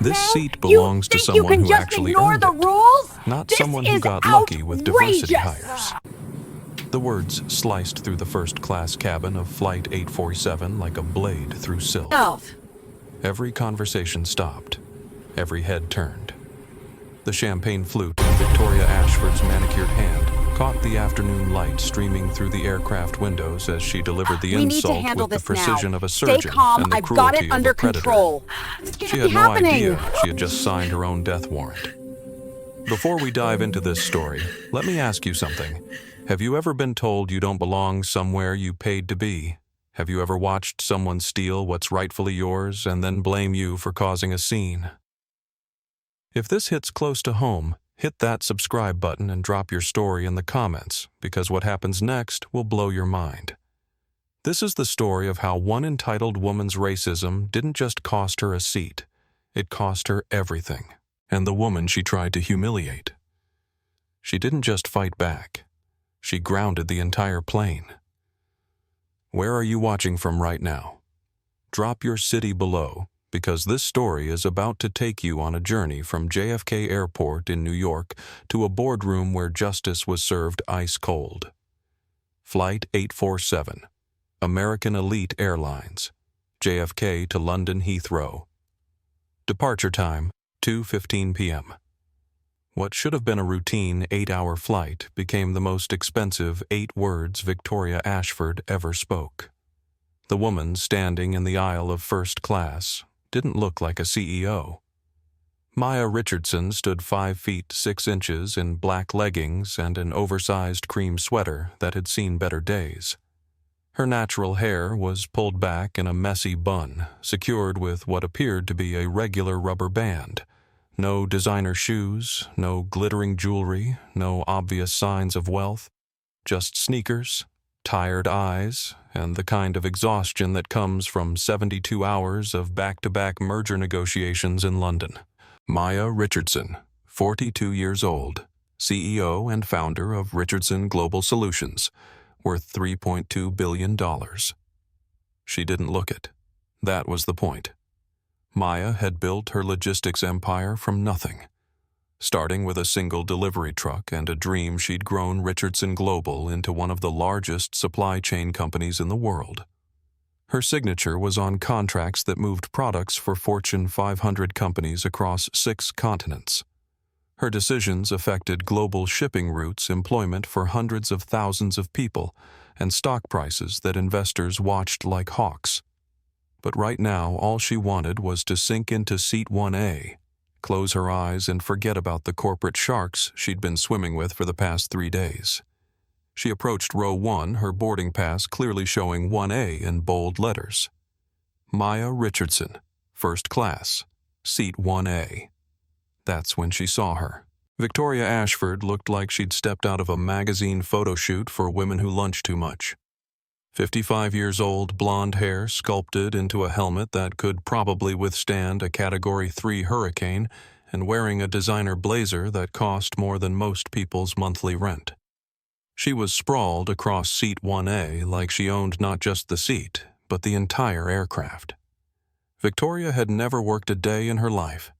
This Man, seat you belongs to think you someone can who just actually ignore earned the it, rules? not This someone who is got lucky with diversity outrageous. hires. The words sliced through the first-class cabin of Flight 847 like a blade through silk. Every conversation stopped. Every head turned. The champagne flute in Victoria Ashford's manicured hand caught the afternoon light streaming through the aircraft windows as she delivered the We need to insult handle with the this precision now. of a Stay surgeon calm. and the I've got it cruelty of under a predator. control. She had no idea she had just signed her own death warrant. Before we dive into this story, let me ask you something. Have you ever been told you don't belong somewhere you paid to be? Have you ever watched someone steal what's rightfully yours and then blame you for causing a scene? If this hits close to home, hit that subscribe button and drop your story in the comments, because what happens next will blow your mind. This is the story of how one entitled woman's racism didn't just cost her a seat, it cost her everything, and the woman she tried to humiliate. She didn't just fight back, she grounded the entire plane. Where are you watching from right now? Drop your city below, because this story is about to take you on a journey from JFK Airport in New York to a boardroom where justice was served ice cold. Flight 847, American Elite Airlines, JFK to London Heathrow. Departure time, 2:15 p.m. What should have been a routine 8-hour flight became the most expensive 8 words Victoria Ashford ever spoke. The woman standing in the aisle of first class didn't look like a CEO. Maya Richardson stood 5 feet 6 inches in black leggings and an oversized cream sweater that had seen better days. Her natural hair was pulled back in a messy bun, secured with what appeared to be a regular rubber band. No designer shoes, no glittering jewelry, no obvious signs of wealth, just sneakers, tired eyes, and the kind of exhaustion that comes from 72 hours of back-to-back merger negotiations in London. Maya Richardson, 42 years old, CEO and founder of Richardson Global Solutions, worth $3.2 billion. She didn't look it. That was the point. Maya had built her logistics empire from nothing. Starting with a single delivery truck and a dream, she'd grown Richardson Global into one of the largest supply chain companies in the world. Her signature was on contracts that moved products for Fortune 500 companies across 6 continents. Her decisions affected global shipping routes, employment for hundreds of thousands of people, and stock prices that investors watched like hawks. But right now, all she wanted was to sink into seat 1A, close her eyes and forget about the corporate sharks she'd been swimming with for the past 3 days. She approached row 1, her boarding pass clearly showing 1A in bold letters. Maya Richardson, first class, seat 1A. That's when she saw her. Victoria Ashford looked like she'd stepped out of a magazine photo shoot for women who lunch too much. 55 years old, blonde hair sculpted into a helmet that could probably withstand a Category 3 hurricane, and wearing a designer blazer that cost more than most people's monthly rent. She was sprawled across seat 1A like she owned not just the seat, but the entire aircraft. Victoria had never worked a day in her life.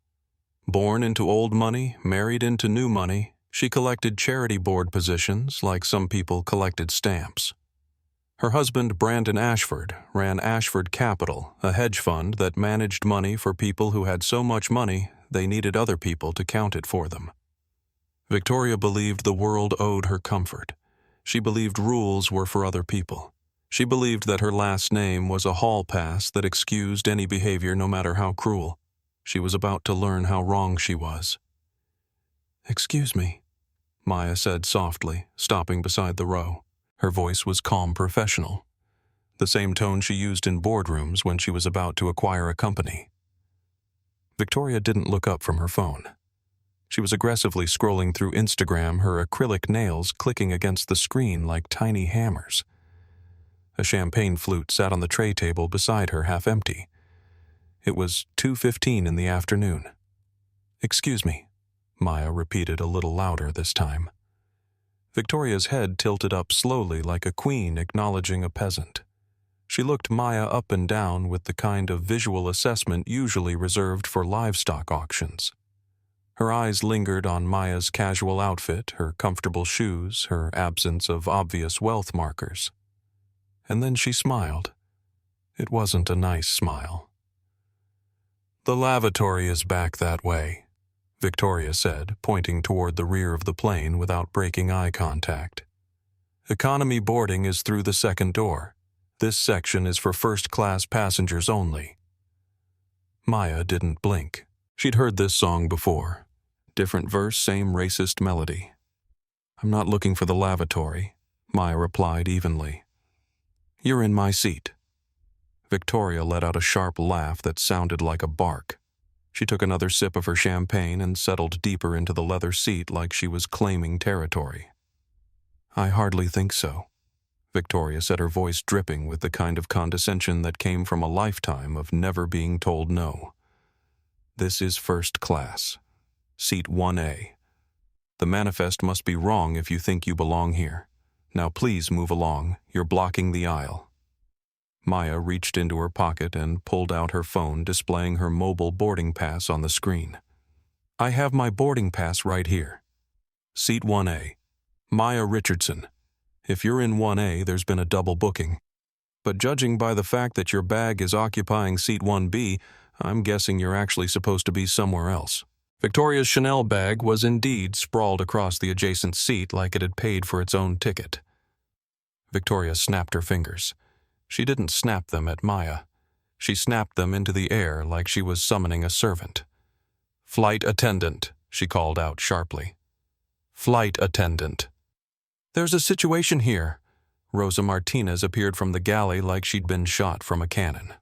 Born into old money, married into new money, she collected charity board positions like some people collected stamps. Her husband, Brandon Ashford, ran Ashford Capital, a hedge fund that managed money for people who had so much money they needed other people to count it for them. Victoria believed the world owed her comfort. She believed rules were for other people. She believed that her last name was a hall pass that excused any behavior no matter how cruel. She was about to learn how wrong she was. "Excuse me," Maya said softly, stopping beside the row. Her voice was calm, professional, the same tone she used in boardrooms when she was about to acquire a company. Victoria didn't look up from her phone. She was aggressively scrolling through Instagram, her acrylic nails clicking against the screen like tiny hammers. A champagne flute sat on the tray table beside her, half empty. It was 2:15 in the afternoon. "Excuse me," Maya repeated a little louder this time. Victoria's head tilted up slowly like a queen acknowledging a peasant. She looked Maya up and down with the kind of visual assessment usually reserved for livestock auctions. Her eyes lingered on Maya's casual outfit, her comfortable shoes, her absence of obvious wealth markers. And then she smiled. It wasn't a nice smile. "The lavatory is back that way," Victoria said, pointing toward the rear of the plane without breaking eye contact. "Economy boarding is through the second door. This section is for first-class passengers only." Maya didn't blink. She'd heard this song before. Different verse, same racist melody. "I'm not looking for the lavatory," Maya replied evenly. "You're in my seat." Victoria let out a sharp laugh that sounded like a bark. She took another sip of her champagne and settled deeper into the leather seat like she was claiming territory. "I hardly think so," Victoria said, her voice dripping with the kind of condescension that came from a lifetime of never being told no. "This is first class. Seat 1A. The manifest must be wrong if you think you belong here. Now please move along. You're blocking the aisle." Maya reached into her pocket and pulled out her phone, displaying her mobile boarding pass on the screen. "I have my boarding pass right here. Seat 1A. Maya Richardson. If you're in 1A, there's been a double booking. But judging by the fact that your bag is occupying seat 1B, I'm guessing you're actually supposed to be somewhere else." Victoria's Chanel bag was indeed sprawled across the adjacent seat like it had paid for its own ticket. Victoria snapped her fingers. She didn't snap them at Maya. She snapped them into the air like she was summoning a servant. "Flight attendant," she called out sharply. "Flight attendant." "There's a situation here." Rosa Martinez appeared from the galley like she'd been shot from a cannon.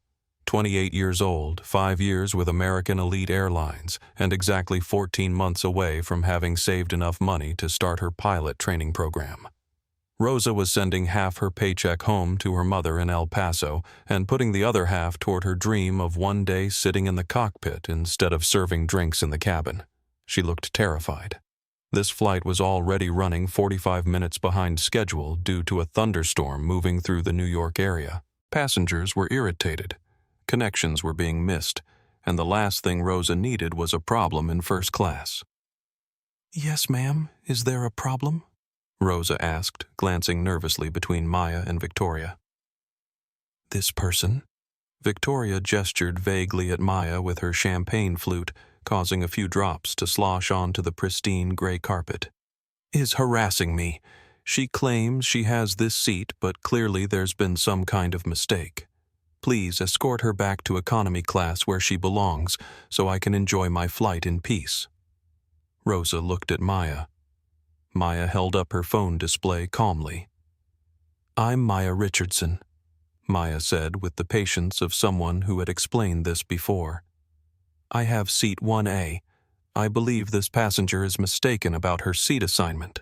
28 years old, 5 years with American Elite Airlines, and exactly 14 months away from having saved enough money to start her pilot training program. Rosa was sending half her paycheck home to her mother in El Paso and putting the other half toward her dream of one day sitting in the cockpit instead of serving drinks in the cabin. She looked terrified. This flight was already running 45 minutes behind schedule due to a thunderstorm moving through the New York area. Passengers were irritated. Connections were being missed, and the last thing Rosa needed was a problem in first class. "Yes, ma'am. Is there a problem?" Rosa asked, glancing nervously between Maya and Victoria. "This person?" Victoria gestured vaguely at Maya with her champagne flute, causing a few drops to slosh onto the pristine gray carpet. "Is harassing me. She claims she has this seat, but clearly there's been some kind of mistake. Please escort her back to economy class where she belongs, so I can enjoy my flight in peace." Rosa looked at Maya. Maya held up her phone display calmly. "I'm Maya Richardson," Maya said with the patience of someone who had explained this before. "I have seat 1A. I believe this passenger is mistaken about her seat assignment."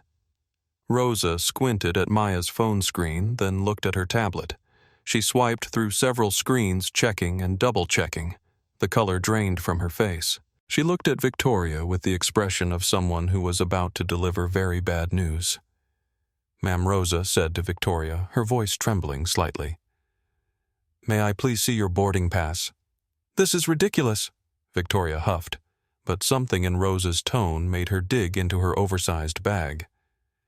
Rosa squinted at Maya's phone screen, then looked at her tablet. She swiped through several screens, checking and double-checking. The color drained from her face. She looked at Victoria with the expression of someone who was about to deliver very bad news. "Ma'am," Rosa said to Victoria, her voice trembling slightly. "May I please see your boarding pass?" "This is ridiculous," Victoria huffed, but something in Rosa's tone made her dig into her oversized bag.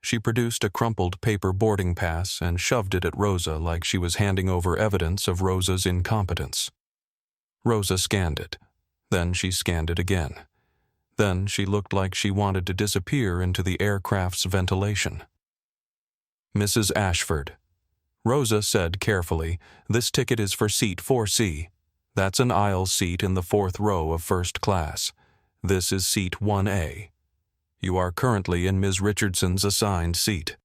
She produced a crumpled paper boarding pass and shoved it at Rosa like she was handing over evidence of Rosa's incompetence. Rosa scanned it. Then she scanned it again. Then she looked like she wanted to disappear into the aircraft's ventilation. "Mrs. Ashford," Rosa said carefully, "this ticket is for seat 4C. That's an aisle seat in the 4th row of first class. This is seat 1A. You are currently in Ms. Richardson's assigned seat."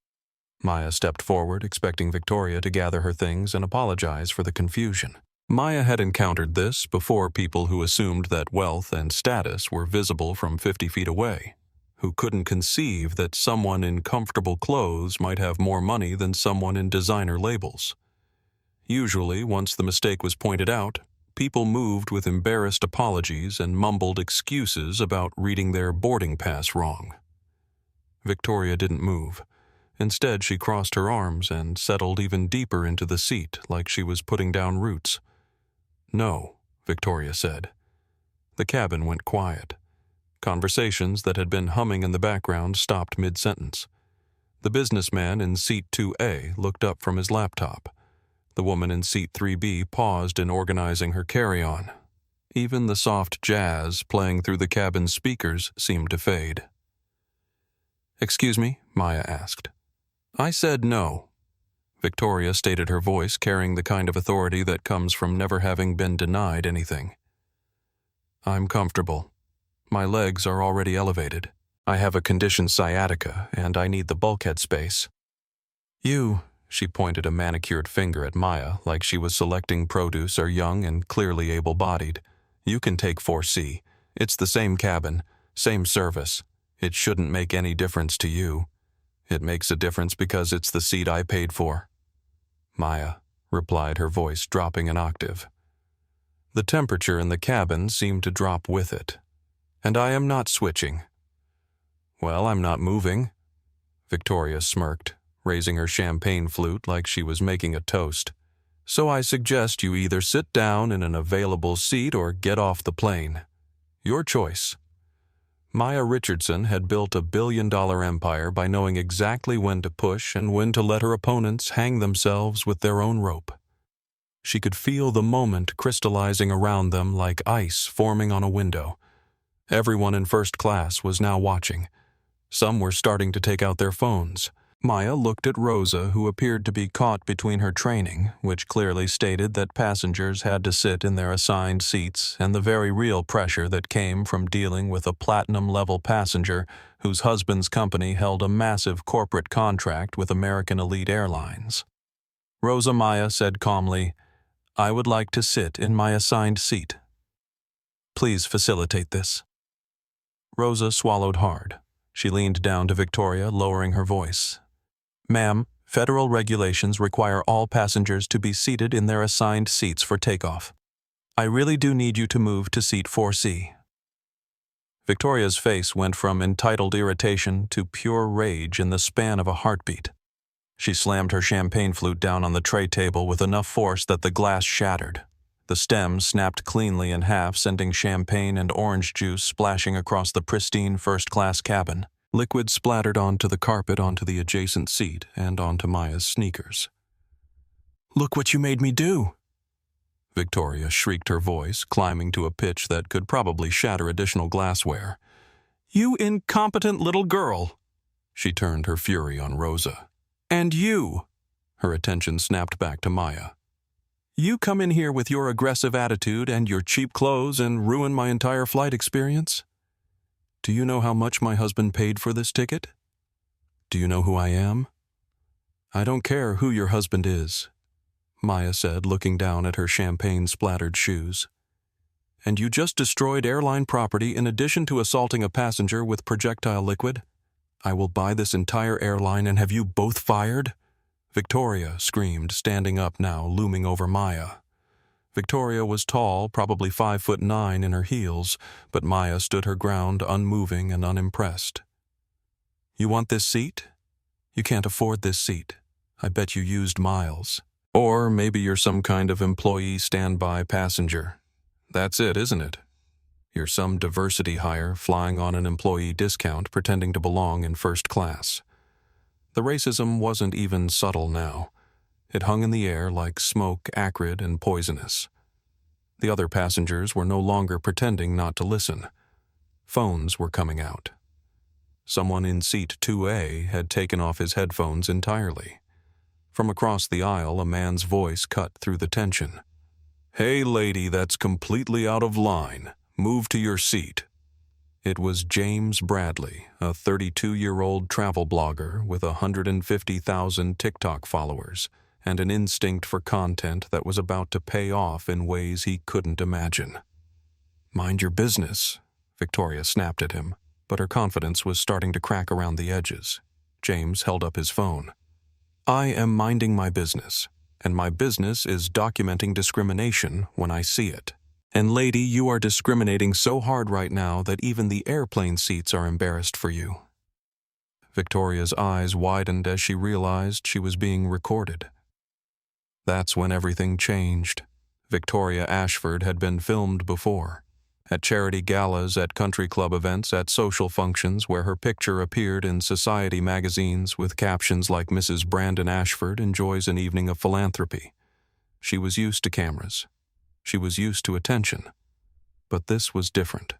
Maya stepped forward, expecting Victoria to gather her things and apologize for the confusion. Maya had encountered this before, people who assumed that wealth and status were visible from 50 feet away, who couldn't conceive that someone in comfortable clothes might have more money than someone in designer labels. Usually, once the mistake was pointed out, people moved with embarrassed apologies and mumbled excuses about reading their boarding pass wrong. Victoria didn't move. Instead, she crossed her arms and settled even deeper into the seat like she was putting down roots. "No," Victoria said. The cabin went quiet. Conversations that had been humming in the background stopped mid-sentence. The businessman in seat 2A looked up from his laptop. The woman in seat 3B paused in organizing her carry-on. Even the soft jazz playing through the cabin's speakers seemed to fade. "Excuse me?" Maya asked. "I said no." Victoria stated, her voice carrying the kind of authority that comes from never having been denied anything. "I'm comfortable. My legs are already elevated. I have a conditioned sciatica, and I need the bulkhead space." "You," she pointed a manicured finger at Maya like she was selecting produce, "are young and clearly able-bodied. You can take 4C. It's the same cabin, same service. It shouldn't make any difference to you. It makes a difference because it's the seat I paid for." "Maya," replied, her voice dropping an octave. The temperature in the cabin seemed to drop with it. "And I am not switching." "Well, I'm not moving." Victoria smirked, raising her champagne flute like she was making a toast. "So I suggest you either sit down in an available seat or get off the plane. Your choice." Maya Richardson had built a billion-dollar empire by knowing exactly when to push and when to let her opponents hang themselves with their own rope. She could feel the moment crystallizing around them like ice forming on a window. Everyone in first class was now watching. Some were starting to take out their phones. Maya looked at Rosa, who appeared to be caught between her training, which clearly stated that passengers had to sit in their assigned seats, and the very real pressure that came from dealing with a platinum-level passenger whose husband's company held a massive corporate contract with American Elite Airlines. Rosa Maya said calmly, "I would like to sit in my assigned seat. Please facilitate this." Rosa swallowed hard. She leaned down to Victoria, lowering her voice. "Ma'am, federal regulations require all passengers to be seated in their assigned seats for takeoff. I really do need you to move to seat 4C. Victoria's face went from entitled irritation to pure rage in the span of a heartbeat. She slammed her champagne flute down on the tray table with enough force that the glass shattered. The stem snapped cleanly in half, sending champagne and orange juice splashing across the pristine first-class cabin. Liquid splattered onto the carpet, onto the adjacent seat, and onto Maya's sneakers. "Look what you made me do!" Victoria shrieked, her voice climbing to a pitch that could probably shatter additional glassware. "You incompetent little girl!" She turned her fury on Rosa. "And you!" Her attention snapped back to Maya. "You come in here with your aggressive attitude and your cheap clothes and ruin my entire flight experience? Do you know how much my husband paid for this ticket? Do you know who I am?" "I don't care who your husband is," Maya said, looking down at her champagne-splattered shoes. "And you just destroyed airline property in addition to assaulting a passenger with projectile liquid? I will buy this entire airline and have you both fired?" Victoria screamed, standing up now, looming over Maya. Victoria was tall, probably 5'9" in her heels, but Maya stood her ground, unmoving and unimpressed. "You want this seat? You can't afford this seat. I bet you used miles. Or maybe you're some kind of employee standby passenger. That's it, isn't it? You're some diversity hire flying on an employee discount, pretending to belong in first class." The racism wasn't even subtle now. It hung in the air like smoke, acrid and poisonous. The other passengers were no longer pretending not to listen. Phones were coming out. Someone in seat 2A had taken off his headphones entirely. From across the aisle, a man's voice cut through the tension. "Hey, lady, that's completely out of line. Move to your seat." It was James Bradley, a 32-year-old travel blogger with 150,000 TikTok followers and an instinct for content that was about to pay off in ways he couldn't imagine. "Mind your business," Victoria snapped at him, but her confidence was starting to crack around the edges. James held up his phone. "I am minding my business, and my business is documenting discrimination when I see it. And lady, you are discriminating so hard right now that even the airplane seats are embarrassed for you." Victoria's eyes widened as she realized she was being recorded. That's when everything changed. Victoria Ashford had been filmed before. At charity galas, at country club events, at social functions where her picture appeared in society magazines with captions like Mrs. Brandon Ashford enjoys an evening of philanthropy. She was used to cameras. She was used to attention. But this was different.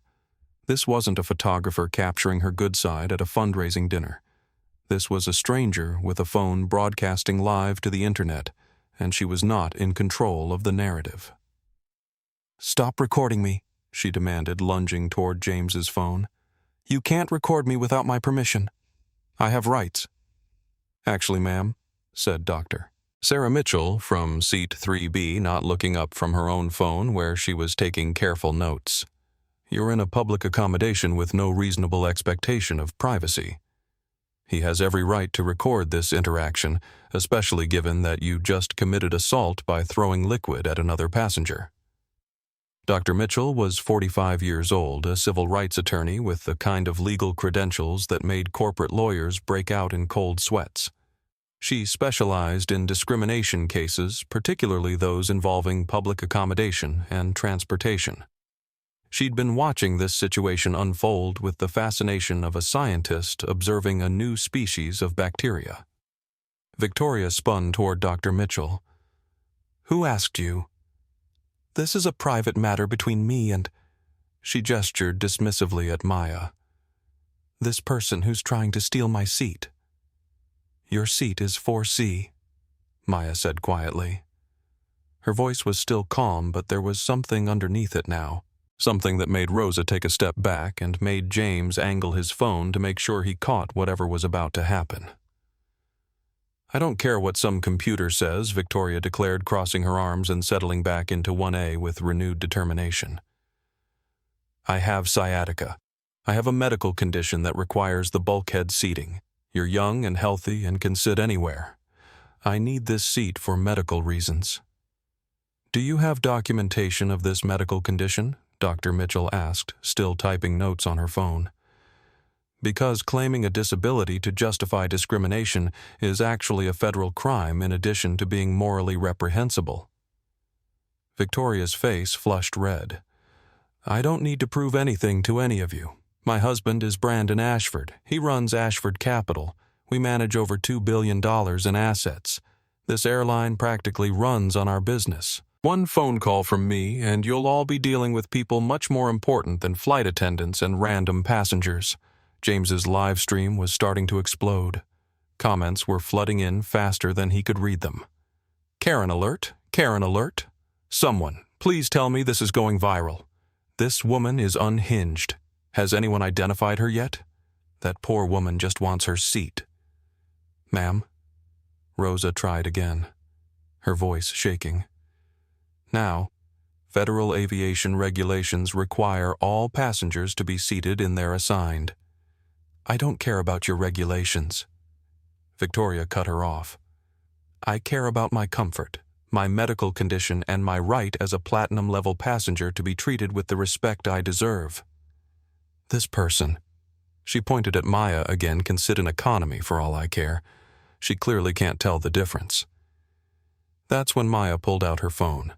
This wasn't a photographer capturing her good side at a fundraising dinner. This was a stranger with a phone broadcasting live to the internet, and she was not in control of the narrative. "Stop recording me," she demanded, lunging toward James's phone. "You can't record me without my permission. I have rights." "Actually, ma'am," said Dr. Sarah Mitchell from seat 3B, not looking up from her own phone where she was taking careful notes. "You're in a public accommodation with no reasonable expectation of privacy. He has every right to record this interaction, especially given that you just committed assault by throwing liquid at another passenger." Dr. Mitchell was 45 years old, a civil rights attorney with the kind of legal credentials that made corporate lawyers break out in cold sweats. She specialized in discrimination cases, particularly those involving public accommodation and transportation. She'd been watching this situation unfold with the fascination of a scientist observing a new species of bacteria. Victoria spun toward Dr. Mitchell. "Who asked you?" "This is a private matter between me and—" She gestured dismissively at Maya. "This person who's trying to steal my seat." "Your seat is 4C, Maya said quietly. Her voice was still calm, but there was something underneath it now. Something that made Rosa take a step back and made James angle his phone to make sure he caught whatever was about to happen. "I don't care what some computer says," Victoria declared, crossing her arms and settling back into 1A with renewed determination. "I have sciatica. I have a medical condition that requires the bulkhead seating. You're young and healthy and can sit anywhere. I need this seat for medical reasons." "Do you have documentation of this medical condition?" Dr. Mitchell asked, still typing notes on her phone. "Because claiming a disability to justify discrimination is actually a federal crime in addition to being morally reprehensible." Victoria's face flushed red. "I don't need to prove anything to any of you. My husband is Brandon Ashford. He runs Ashford Capital. We manage over $2 billion in assets. This airline practically runs on our business. One phone call from me, and you'll all be dealing with people much more important than flight attendants and random passengers." James's live stream was starting to explode. Comments were flooding in faster than he could read them. "Karen alert! Karen alert! Someone, please tell me this is going viral. This woman is unhinged. Has anyone identified her yet? That poor woman just wants her seat." "Ma'am?" Rosa tried again, her voice shaking. "Now, federal aviation regulations require all passengers to be seated in their assigned." "I don't care about your regulations." Victoria cut her off. "I care about my comfort, my medical condition, and my right as a platinum-level passenger to be treated with the respect I deserve. This person," she pointed at Maya again, "can sit in economy for all I care. She clearly can't tell the difference." That's when Maya pulled out her phone.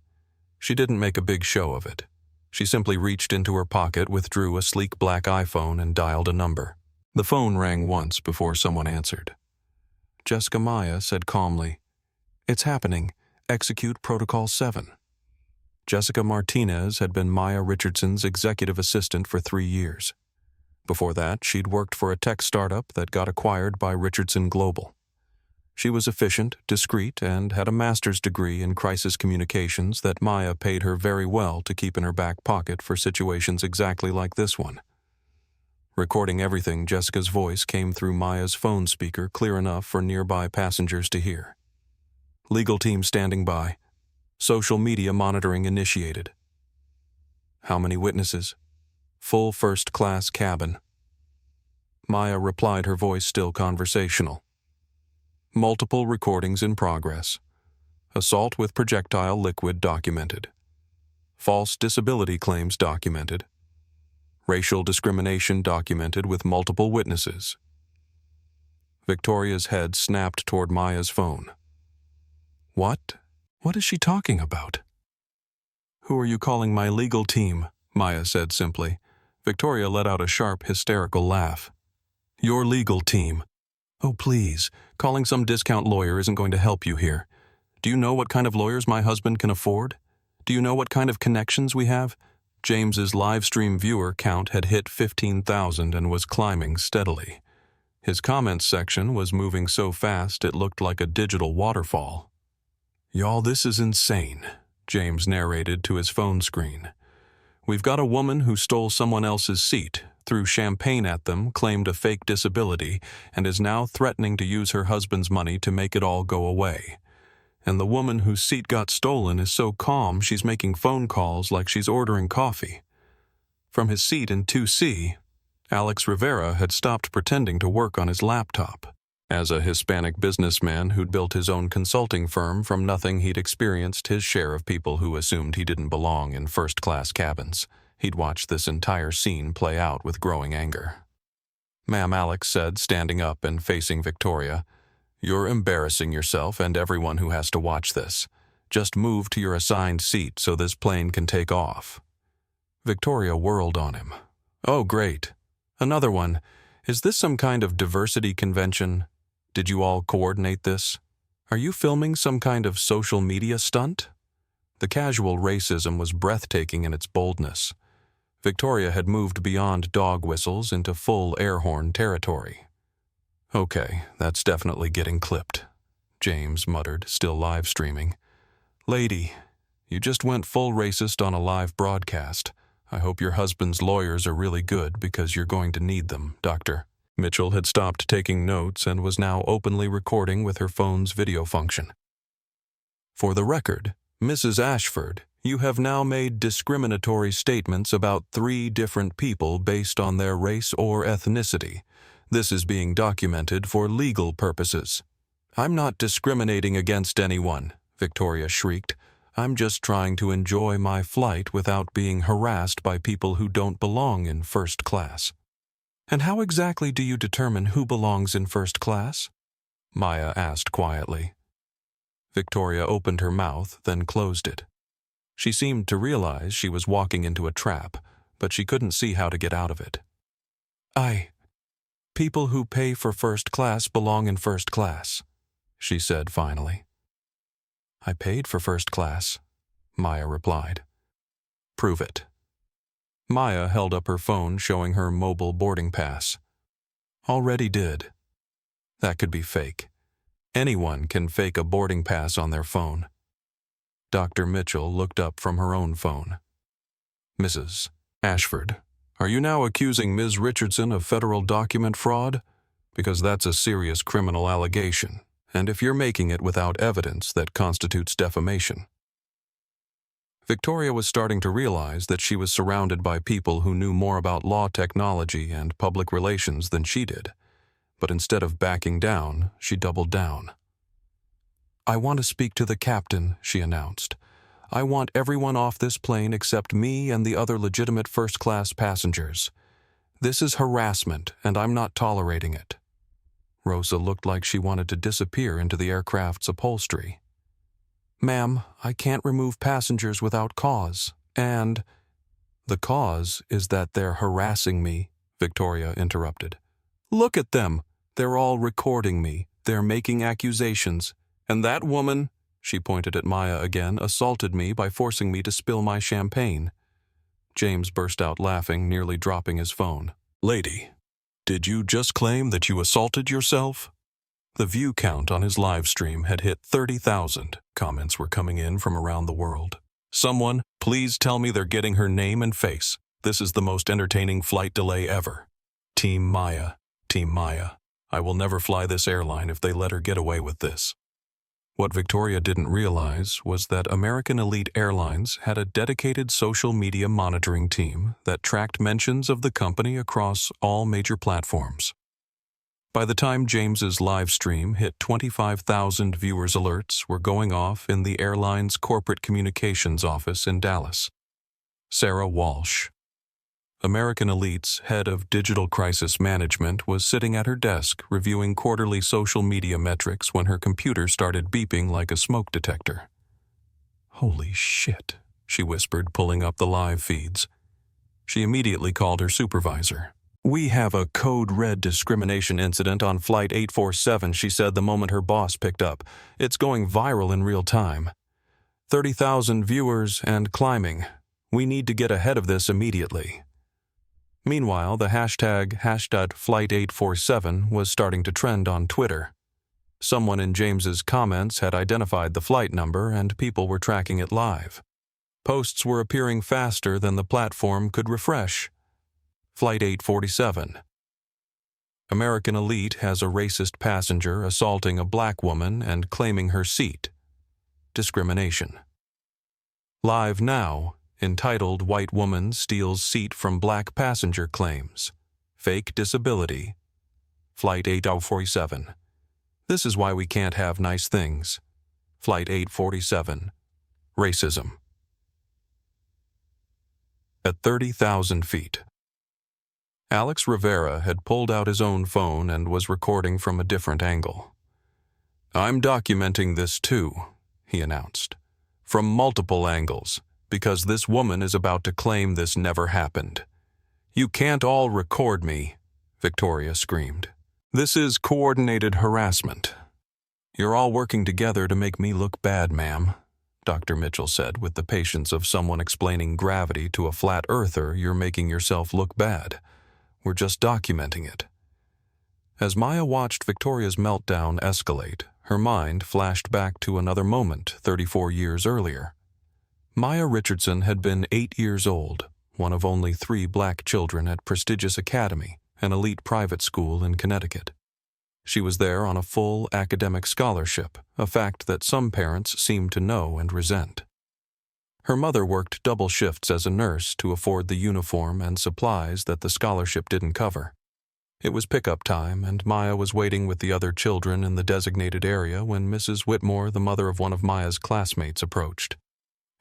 She didn't make a big show of it. She simply reached into her pocket, withdrew a sleek black iPhone, and dialed a number. The phone rang once before someone answered. Jessica Maya said calmly, "It's happening. Execute Protocol 7. Jessica Martinez had been Maya Richardson's executive assistant for 3 years. Before that, she'd worked for a tech startup that got acquired by Richardson Global. She was efficient, discreet, and had a master's degree in crisis communications that Maya paid her very well to keep in her back pocket for situations exactly like this one. Recording everything, Jessica's voice came through Maya's phone speaker clear enough for nearby passengers to hear. "Legal team standing by. Social media monitoring initiated. How many witnesses? Full first-class cabin." Maya replied, her voice still conversational. "Multiple recordings in progress. Assault with projectile liquid documented. False disability claims documented. Racial discrimination documented with multiple witnesses." Victoria's head snapped toward Maya's phone. What? What is she talking about? Who are you calling my legal team? Maya said simply. Victoria let out a sharp, hysterical laugh. Your legal team. Oh, please. Calling some discount lawyer isn't going to help you here. Do you know what kind of lawyers my husband can afford? Do you know what kind of connections we have? James's live stream viewer count had hit 15,000 and was climbing steadily. His comments section was moving so fast it looked like a digital waterfall. Y'all, this is insane, James narrated to his phone screen. We've got a woman who stole someone else's seat, threw champagne at them, claimed a fake disability, and is now threatening to use her husband's money to make it all go away. And the woman whose seat got stolen is so calm she's making phone calls like she's ordering coffee. From his seat in 2C, Alex Rivera had stopped pretending to work on his laptop. As a Hispanic businessman who'd built his own consulting firm from nothing, he'd experienced his share of people who assumed he didn't belong in first-class cabins. He'd watched this entire scene play out with growing anger. Ma'am, Alex said, standing up and facing Victoria, "You're embarrassing yourself and everyone who has to watch this. Just move to your assigned seat so this plane can take off." Victoria whirled on him. "Oh, great. Another one. Is this some kind of diversity convention? Did you all coordinate this? Are you filming some kind of social media stunt?" The casual racism was breathtaking in its boldness. Victoria had moved beyond dog whistles into full air horn territory. "Okay, that's definitely getting clipped," James muttered, still live streaming. "Lady, you just went full racist on a live broadcast. I hope your husband's lawyers are really good because you're going to need them, Doctor." Mitchell had stopped taking notes and was now openly recording with her phone's video function. "For the record, Mrs. Ashford, you have now made discriminatory statements about 3 different people based on their race or ethnicity. This is being documented for legal purposes." "I'm not discriminating against anyone," Victoria shrieked. "I'm just trying to enjoy my flight without being harassed by people who don't belong in first class." "And how exactly do you determine who belongs in first class?" Maya asked quietly. Victoria opened her mouth, then closed it. She seemed to realize she was walking into a trap, but she couldn't see how to get out of it. People who pay for first class belong in first class," she said finally. "I paid for first class," Maya replied. "Prove it." Maya held up her phone showing her mobile boarding pass. "Already did." That could be fake. Anyone can fake a boarding pass on their phone. Dr. Mitchell looked up from her own phone. "Mrs. Ashford, are you now accusing Ms. Richardson of federal document fraud? Because that's a serious criminal allegation, and if you're making it without evidence, that constitutes defamation." Victoria was starting to realize that she was surrounded by people who knew more about law technology and public relations than she did. But instead of backing down, she doubled down. "I want to speak to the captain," she announced. "I want everyone off this plane except me and the other legitimate first-class passengers. This is harassment, and I'm not tolerating it." Rosa looked like she wanted to disappear into the aircraft's upholstery. "Ma'am, I can't remove passengers without cause, and—" "The cause is that they're harassing me," Victoria interrupted. "Look at them. They're all recording me. They're making accusations. And that woman," she pointed at Maya again, "assaulted me by forcing me to spill my champagne." James burst out laughing, nearly dropping his phone. "Lady, did you just claim that you assaulted yourself?" The view count on his live stream had hit 30,000. Comments were coming in from around the world. "Someone, please tell me they're getting her name and face. This is the most entertaining flight delay ever. Team Maya, Team Maya. I will never fly this airline if they let her get away with this." What Victoria didn't realize was that American Elite Airlines had a dedicated social media monitoring team that tracked mentions of the company across all major platforms. By the time James's live stream hit 25,000 viewers, alerts were going off in the airline's corporate communications office in Dallas. Sarah Walsh. American Elite's head of digital crisis management was sitting at her desk reviewing quarterly social media metrics when her computer started beeping like a smoke detector. "Holy shit," she whispered, pulling up the live feeds. She immediately called her supervisor. "We have a code red discrimination incident on Flight 847, she said the moment her boss picked up. "It's going viral in real time. 30,000 viewers and climbing. We need to get ahead of this immediately." Meanwhile, the hashtag #Flight847 was starting to trend on Twitter. Someone in James's comments had identified the flight number and people were tracking it live. Posts were appearing faster than the platform could refresh. Flight 847. American Elite has a racist passenger assaulting a black woman and claiming her seat. Discrimination. Live now, entitled "White Woman Steals Seat from Black Passenger Claims. Fake Disability." Flight 847. This is why we can't have nice things. Flight 847. Racism. At 30,000 feet. Alex Rivera had pulled out his own phone and was recording from a different angle. "I'm documenting this too," he announced. "From multiple angles, because this woman is about to claim this never happened. You can't all record me," Victoria screamed. "This is coordinated harassment." "You're all working together to make me look bad, ma'am," Dr. Mitchell said with the patience of someone explaining gravity to a flat earther. "You're making yourself look bad. We're just documenting it." As Maya watched Victoria's meltdown escalate, her mind flashed back to another moment 34 years earlier. Maya Richardson had been 8 years old, one of only 3 black children at Prestigious Academy, an elite private school in Connecticut. She was there on a full academic scholarship, a fact that some parents seemed to know and resent. Her mother worked double shifts as a nurse to afford the uniform and supplies that the scholarship didn't cover. It was pickup time, and Maya was waiting with the other children in the designated area when Mrs. Whitmore, the mother of one of Maya's classmates, approached.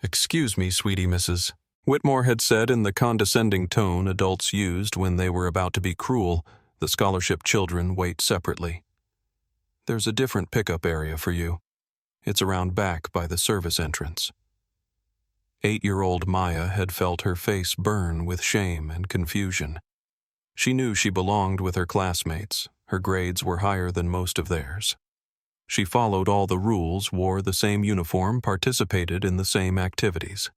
"Excuse me, sweetie Mrs." Whitmore had said in the condescending tone adults used when they were about to be cruel. "The scholarship children wait separately. There's a different pickup area for you. It's around back by the service entrance." 8-year-old Maya had felt her face burn with shame and confusion. She knew she belonged with her classmates. Her grades were higher than most of theirs. She followed all the rules, wore the same uniform, participated in the same activities.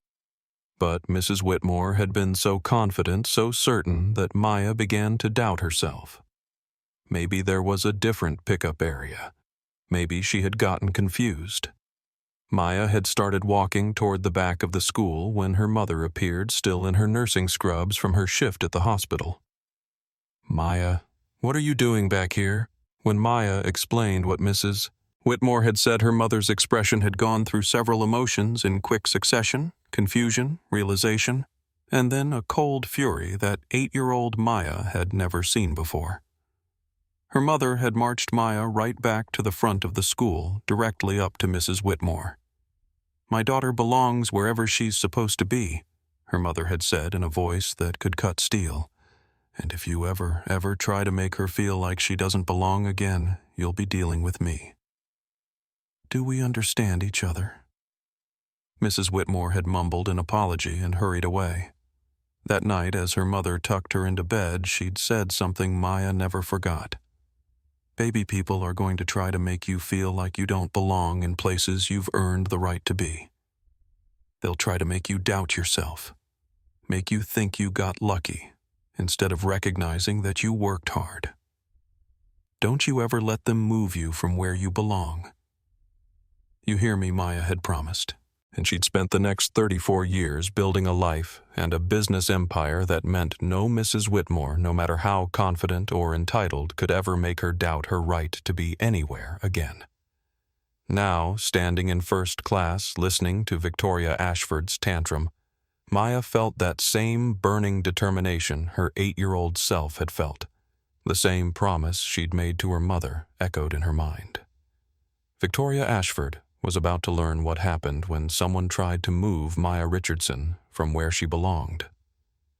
But Mrs. Whitmore had been so confident, so certain, that Maya began to doubt herself. Maybe there was a different pickup area. Maybe she had gotten confused. Maya had started walking toward the back of the school when her mother appeared, still in her nursing scrubs from her shift at the hospital. "Maya, what are you doing back here?" When Maya explained what Mrs. Whitmore had said, her mother's expression had gone through several emotions in quick succession: confusion, realization, and then a cold fury that 8-year-old Maya had never seen before. Her mother had marched Maya right back to the front of the school, directly up to Mrs. Whitmore. "My daughter belongs wherever she's supposed to be," her mother had said in a voice that could cut steel. "And if you ever try to make her feel like she doesn't belong again, you'll be dealing with me. Do we understand each other?" Mrs. Whitmore had mumbled an apology and hurried away. That night, as her mother tucked her into bed, she'd said something Maya never forgot. "Baby people are going to try to make you feel like you don't belong in places you've earned the right to be. They'll try to make you doubt yourself, make you think you got lucky, instead of recognizing that you worked hard. Don't you ever let them move you from where you belong." "You hear me," Maya had promised, and she'd spent the next 34 years building a life and a business empire that meant no Mrs. Whitmore, no matter how confident or entitled, could ever make her doubt her right to be anywhere again. Now, standing in first class, listening to Victoria Ashford's tantrum, Maya felt that same burning determination her 8-year-old self had felt. The same promise she'd made to her mother echoed in her mind. Victoria Ashford was about to learn what happened when someone tried to move Maya Richardson from where she belonged.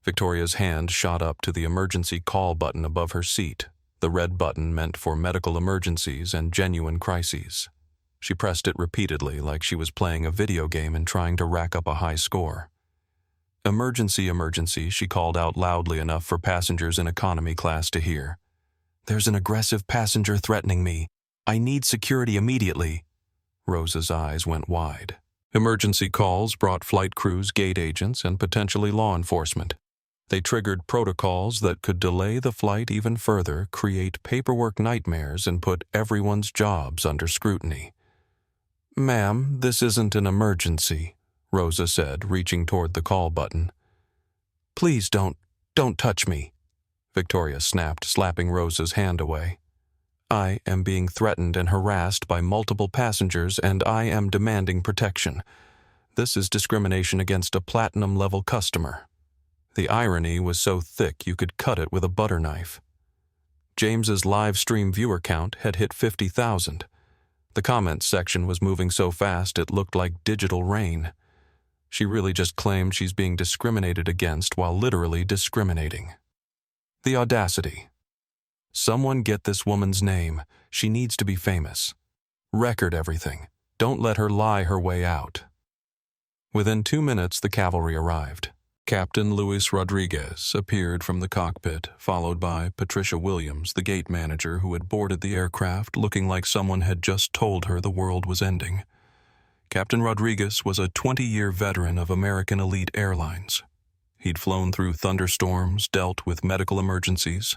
Victoria's hand shot up to the emergency call button above her seat, the red button meant for medical emergencies and genuine crises. She pressed it repeatedly like she was playing a video game and trying to rack up a high score. Emergency, emergency, she called out loudly enough for passengers in economy class to hear. There's an aggressive passenger threatening me. I need security immediately. Rosa's eyes went wide. Emergency calls brought flight crews, gate agents, and potentially law enforcement. They triggered protocols that could delay the flight even further, create paperwork nightmares, and put everyone's jobs under scrutiny. Ma'am, this isn't an emergency, Rosa said, reaching toward the call button. Please don't touch me, Victoria snapped, slapping Rosa's hand away. I am being threatened and harassed by multiple passengers, and I am demanding protection. This is discrimination against a platinum-level customer. The irony was so thick you could cut it with a butter knife. James's live stream viewer count had hit 50,000. The comments section was moving so fast it looked like digital rain. She really just claimed she's being discriminated against while literally discriminating. The audacity. Someone get this woman's name. She needs to be famous. Record everything. Don't let her lie her way out. Within 2 minutes, the cavalry arrived. Captain Luis Rodriguez appeared from the cockpit, followed by Patricia Williams, the gate manager who had boarded the aircraft, looking like someone had just told her the world was ending. Captain Rodriguez was a 20-year veteran of American Elite Airlines. He'd flown through thunderstorms, dealt with medical emergencies,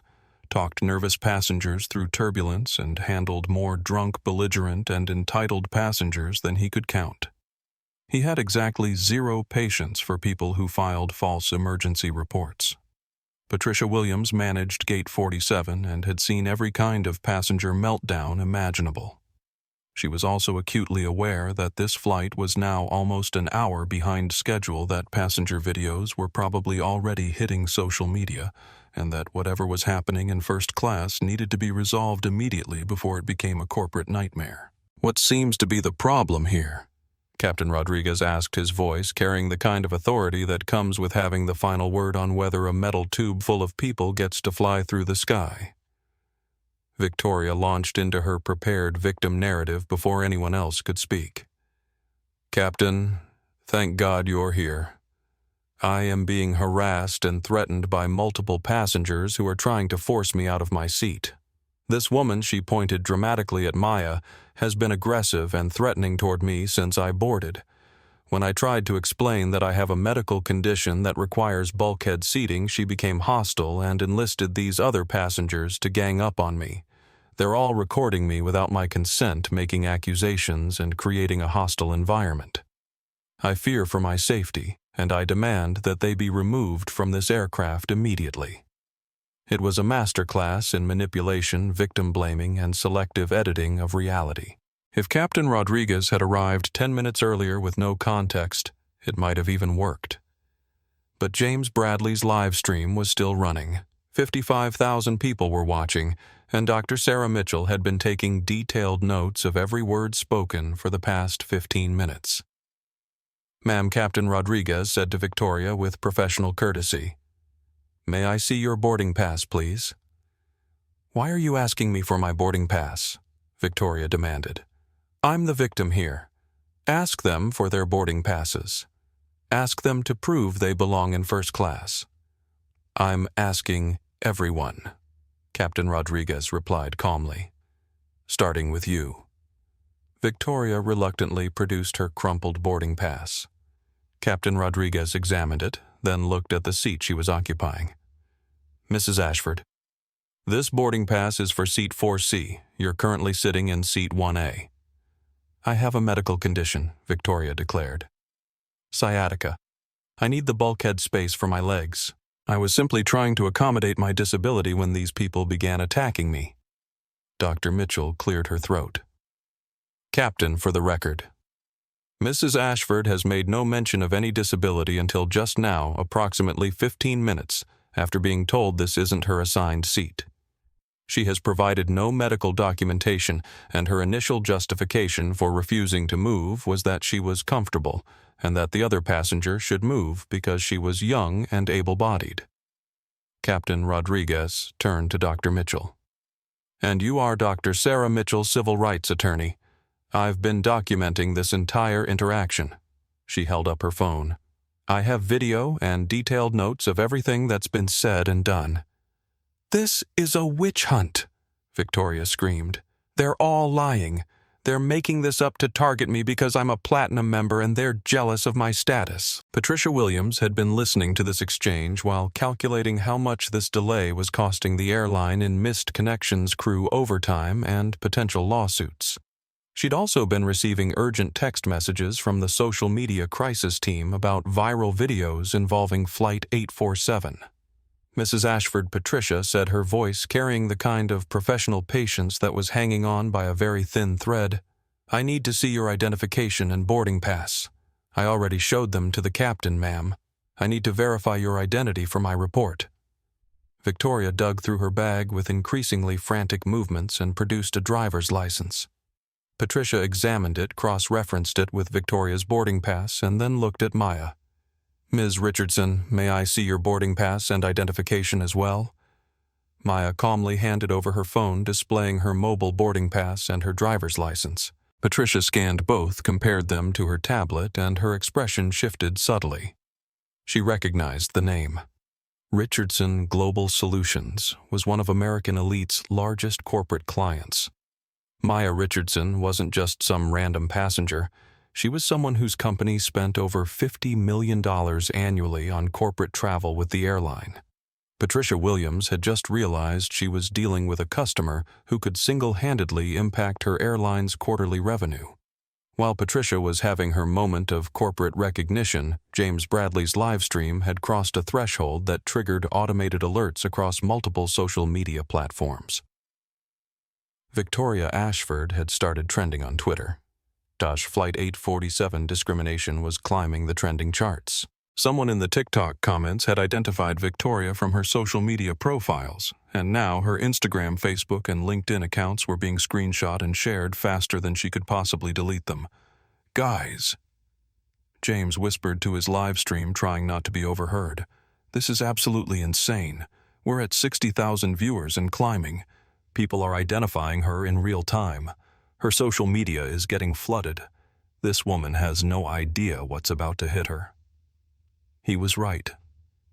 talked nervous passengers through turbulence, and handled more drunk, belligerent, and entitled passengers than he could count. He had exactly 0 patience for people who filed false emergency reports. Patricia Williams managed Gate 47 and had seen every kind of passenger meltdown imaginable. She was also acutely aware that this flight was now almost an hour behind schedule, that passenger videos were probably already hitting social media, and that whatever was happening in first class needed to be resolved immediately before it became a corporate nightmare. What seems to be the problem here? Captain Rodriguez asked, his voice carrying the kind of authority that comes with having the final word on whether a metal tube full of people gets to fly through the sky. Victoria launched into her prepared victim narrative before anyone else could speak. Captain, thank God you're here. I am being harassed and threatened by multiple passengers who are trying to force me out of my seat. This woman, she pointed dramatically at Maya, has been aggressive and threatening toward me since I boarded. When I tried to explain that I have a medical condition that requires bulkhead seating, she became hostile and enlisted these other passengers to gang up on me. They're all recording me without my consent, making accusations and creating a hostile environment. I fear for my safety, and I demand that they be removed from this aircraft immediately. It was a masterclass in manipulation, victim-blaming, and selective editing of reality. If Captain Rodriguez had arrived 10 minutes earlier with no context, it might have even worked. But James Bradley's live stream was still running. 55,000 people were watching, and Dr. Sarah Mitchell had been taking detailed notes of every word spoken for the past 15 minutes. Ma'am, Captain Rodriguez said to Victoria with professional courtesy, "May I see your boarding pass, please?" "Why are you asking me for my boarding pass?" Victoria demanded. "I'm the victim here. Ask them for their boarding passes. Ask them to prove they belong in first class." "I'm asking everyone," Captain Rodriguez replied calmly. "Starting with you." Victoria reluctantly produced her crumpled boarding pass. Captain Rodriguez examined it, then looked at the seat she was occupying. "Mrs. Ashford, this boarding pass is for seat 4C. You're currently sitting in seat 1A. "I have a medical condition," Victoria declared. "Sciatica. I need the bulkhead space for my legs. I was simply trying to accommodate my disability when these people began attacking me." Dr. Mitchell cleared her throat. "Captain, for the record. Mrs. Ashford has made no mention of any disability until just now, approximately 15 minutes, after being told this isn't her assigned seat. She has provided no medical documentation, and her initial justification for refusing to move was that she was comfortable, and that the other passenger should move because she was young and able-bodied. Captain Rodriguez turned to Dr. Mitchell. "And you are Dr. Sarah Mitchell, civil rights attorney. I've been documenting this entire interaction." She held up her phone. "I have video and detailed notes of everything that's been said and done." "This is a witch hunt," Victoria screamed. "They're all lying. They're making this up to target me because I'm a platinum member and they're jealous of my status." Patricia Williams had been listening to this exchange while calculating how much this delay was costing the airline in missed connections crew overtime and potential lawsuits. She'd also been receiving urgent text messages from the social media crisis team about viral videos involving Flight 847. Mrs. Ashford Patricia said, her voice carrying the kind of professional patience that was hanging on by a very thin thread, "I need to see your identification and boarding pass. I already showed them to the captain, ma'am. I need to verify your identity for my report." Victoria dug through her bag with increasingly frantic movements and produced a driver's license. Patricia examined it, cross-referenced it with Victoria's boarding pass, and then looked at Maya. "Ms. Richardson, may I see your boarding pass and identification as well?" Maya calmly handed over her phone, displaying her mobile boarding pass and her driver's license. Patricia scanned both, compared them to her tablet, and her expression shifted subtly. She recognized the name. Richardson Global Solutions was one of American Elite's largest corporate clients. Maya Richardson wasn't just some random passenger. She was someone whose company spent over $50 million annually on corporate travel with the airline. Patricia Williams had just realized she was dealing with a customer who could single-handedly impact her airline's quarterly revenue. While Patricia was having her moment of corporate recognition, James Bradley's livestream had crossed a threshold that triggered automated alerts across multiple social media platforms. Victoria Ashford had started trending on Twitter. Flight 847 discrimination was climbing the trending charts. Someone in the TikTok comments had identified Victoria from her social media profiles, and now her Instagram, Facebook, and LinkedIn accounts were being screenshot and shared faster than she could possibly delete them. "Guys," James whispered to his live stream, trying not to be overheard. "This is absolutely insane. We're at 60,000 viewers and climbing. People are identifying her in real time. Her social media is getting flooded. This woman has no idea what's about to hit her." He was right.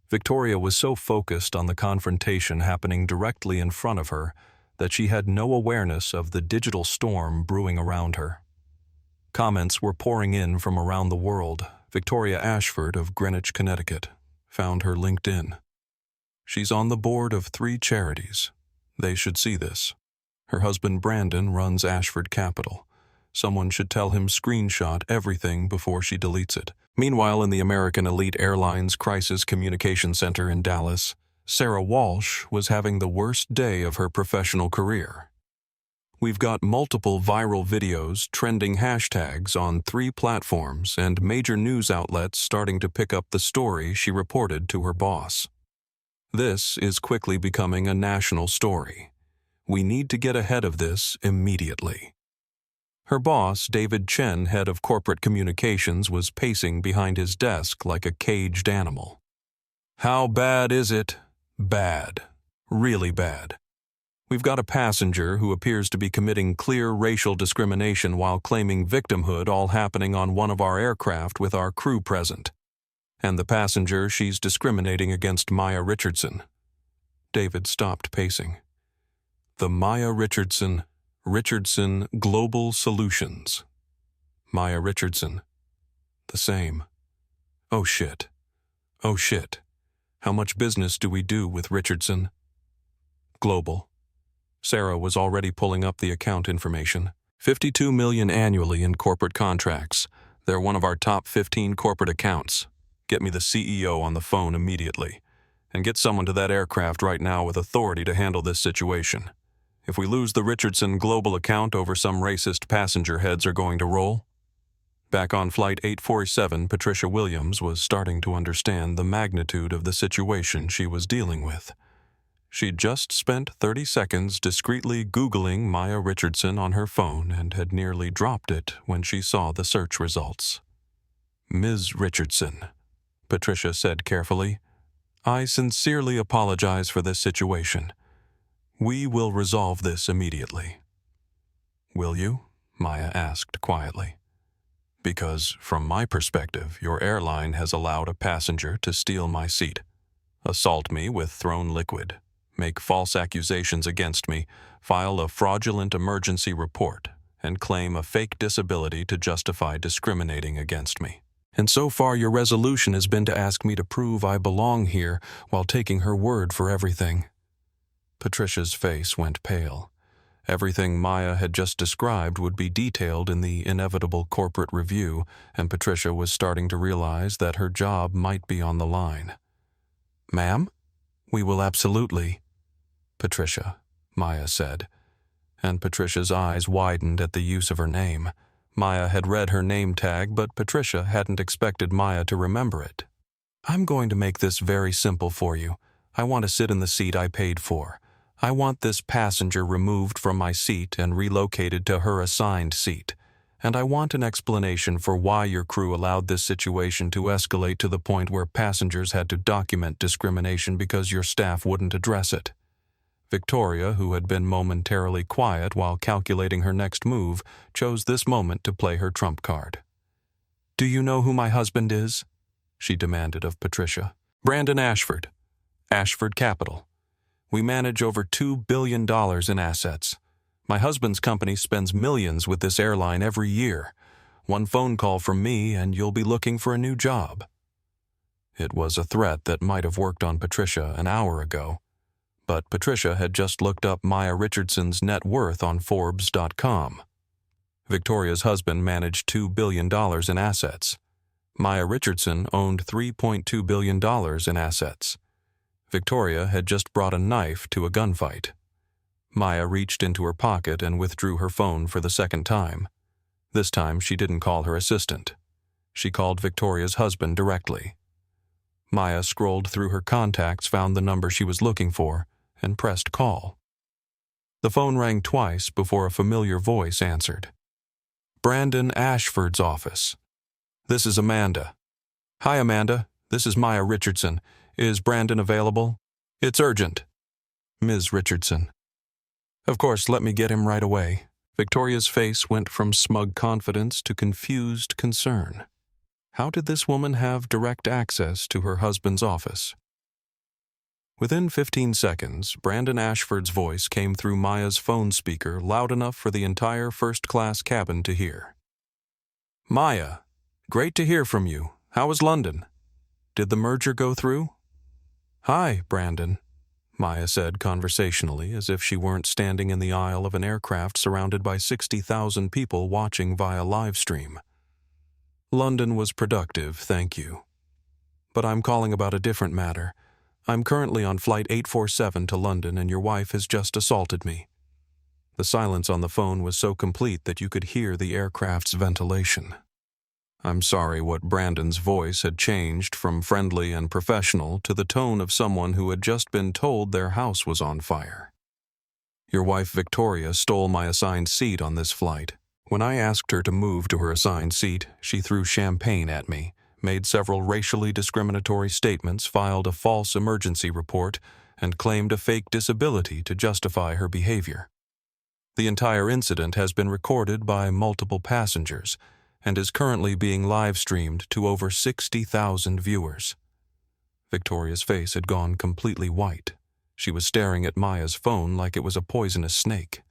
Victoria was so focused on the confrontation happening directly in front of her that she had no awareness of the digital storm brewing around her. Comments were pouring in from around the world. Victoria Ashford of Greenwich, Connecticut, found her LinkedIn. "She's on the board of 3 charities. They should see this. Her husband Brandon runs Ashford Capital. Someone should tell him screenshot everything before she deletes it." Meanwhile, in the American Elite Airlines Crisis Communication Center in Dallas, Sarah Walsh was having the worst day of her professional career. "We've got multiple viral videos, trending hashtags on 3 platforms, and major news outlets starting to pick up the story," she reported to her boss. "This is quickly becoming a national story. We need to get ahead of this immediately." Her boss, David Chen, head of corporate communications, was pacing behind his desk like a caged animal. "How bad is it? Bad. Really bad. We've got a passenger who appears to be committing clear racial discrimination while claiming victimhood, all happening on one of our aircraft with our crew present. And the passenger, she's discriminating against Maya Richardson." David stopped pacing. "The Maya Richardson Global Solutions. Maya Richardson. The same. Oh shit. Oh shit. How much business do we do with Richardson?" "Global." Sarah was already pulling up the account information. $52 million annually in corporate contracts. They're one of our top 15 corporate accounts. Get me the CEO on the phone immediately. And get someone to that aircraft right now with authority to handle this situation. If we lose the Richardson Global account over some racist passenger, heads are going to roll." Back on Flight 847, Patricia Williams was starting to understand the magnitude of the situation she was dealing with. She'd just spent 30 seconds discreetly Googling Maya Richardson on her phone and had nearly dropped it when she saw the search results. Ms. Richardson, Patricia said carefully, I sincerely apologize for this situation. We will resolve this immediately. Will you? Maya asked quietly. Because, from my perspective, your airline has allowed a passenger to steal my seat, assault me with thrown liquid, make false accusations against me, file a fraudulent emergency report, and claim a fake disability to justify discriminating against me. And so far your resolution has been to ask me to prove I belong here while taking her word for everything. Patricia's face went pale. Everything Maya had just described would be detailed in the inevitable corporate review, and Patricia was starting to realize that her job might be on the line. Ma'am? We will absolutely. Patricia, Maya said, and Patricia's eyes widened at the use of her name. Maya had read her name tag, but Patricia hadn't expected Maya to remember it. I'm going to make this very simple for you. I want to sit in the seat I paid for. I want this passenger removed from my seat and relocated to her assigned seat. And I want an explanation for why your crew allowed this situation to escalate to the point where passengers had to document discrimination because your staff wouldn't address it. Victoria, who had been momentarily quiet while calculating her next move, chose this moment to play her trump card. Do you know who my husband is? She demanded of Patricia. Brandon Ashford. Ashford Capital. We manage over $2 billion in assets. My husband's company spends millions with this airline every year. One phone call from me and you'll be looking for a new job. It was a threat that might have worked on Patricia an hour ago, but Patricia had just looked up Maya Richardson's net worth on Forbes.com. Victoria's husband managed $2 billion in assets. Maya Richardson owned $3.2 billion in assets. Victoria had just brought a knife to a gunfight. Maya reached into her pocket and withdrew her phone for the second time. This time she didn't call her assistant. She called Victoria's husband directly. Maya scrolled through her contacts, found the number she was looking for, and pressed call. The phone rang twice before a familiar voice answered. Brandon Ashford's office. This is Amanda. Hi, Amanda. This is Maya Richardson. Is Brandon available? It's urgent. Ms. Richardson. Of course, let me get him right away. Victoria's face went from smug confidence to confused concern. How did this woman have direct access to her husband's office? Within 15 seconds, Brandon Ashford's voice came through Maya's phone speaker loud enough for the entire first-class cabin to hear. Maya, great to hear from you. How is London? Did the merger go through? Hi, Brandon, Maya said conversationally, as if she weren't standing in the aisle of an aircraft surrounded by 60,000 people watching via live stream. London was productive, thank you. But I'm calling about a different matter. I'm currently on Flight 847 to London and your wife has just assaulted me. The silence on the phone was so complete that you could hear the aircraft's ventilation. I'm sorry what Brandon's voice had changed from friendly and professional to the tone of someone who had just been told their house was on fire. Your wife Victoria stole my assigned seat on this flight. When I asked her to move to her assigned seat, she threw champagne at me, made several racially discriminatory statements, filed a false emergency report, and claimed a fake disability to justify her behavior. The entire incident has been recorded by multiple passengers and is currently being live-streamed to over 60,000 viewers. Victoria's face had gone completely white. She was staring at Maya's phone like it was a poisonous snake.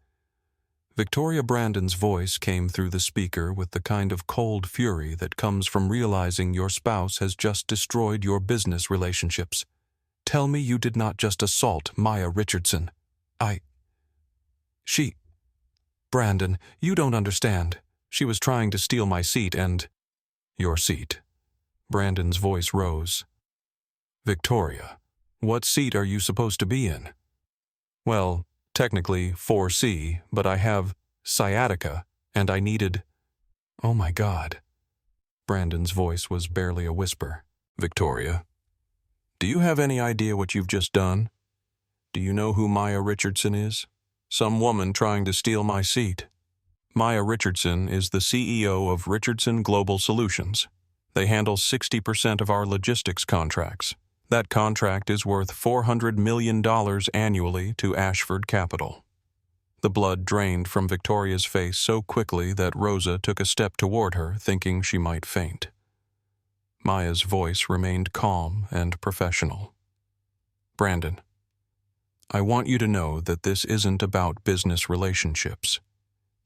Victoria Brandon's voice came through the speaker with the kind of cold fury that comes from realizing your spouse has just destroyed your business relationships. Tell me you did not just assault Maya Richardson. Brandon, you don't understand. She was trying to steal my seat and... Your seat. Brandon's voice rose. Victoria, what seat are you supposed to be in? Well, technically 4C, but I have sciatica, and I needed... Oh my God. Brandon's voice was barely a whisper. Victoria, do you have any idea what you've just done? Do you know who Maya Richardson is? Some woman trying to steal my seat. Maya Richardson is the CEO of Richardson Global Solutions. They handle 60% of our logistics contracts. That contract is worth $400 million annually to Ashford Capital. The blood drained from Victoria's face so quickly that Rosa took a step toward her, thinking she might faint. Maya's voice remained calm and professional. Brandon, I want you to know that this isn't about business relationships.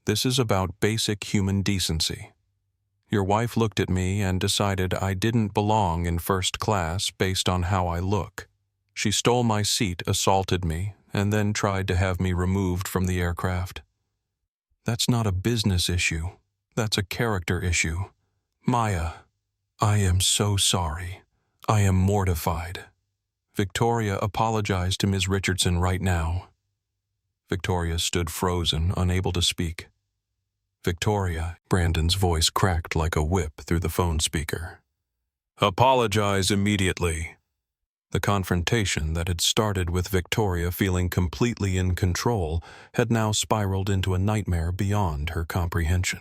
This is about basic human decency. Your wife looked at me and decided I didn't belong in first class based on how I look. She stole my seat, assaulted me, and then tried to have me removed from the aircraft. That's not a business issue. That's a character issue. Maya, I am so sorry. I am mortified. Victoria, apologize to Ms. Richardson right now. Victoria stood frozen, unable to speak. Victoria, Brandon's voice cracked like a whip through the phone speaker. Apologize immediately. The confrontation that had started with Victoria feeling completely in control had now spiraled into a nightmare beyond her comprehension.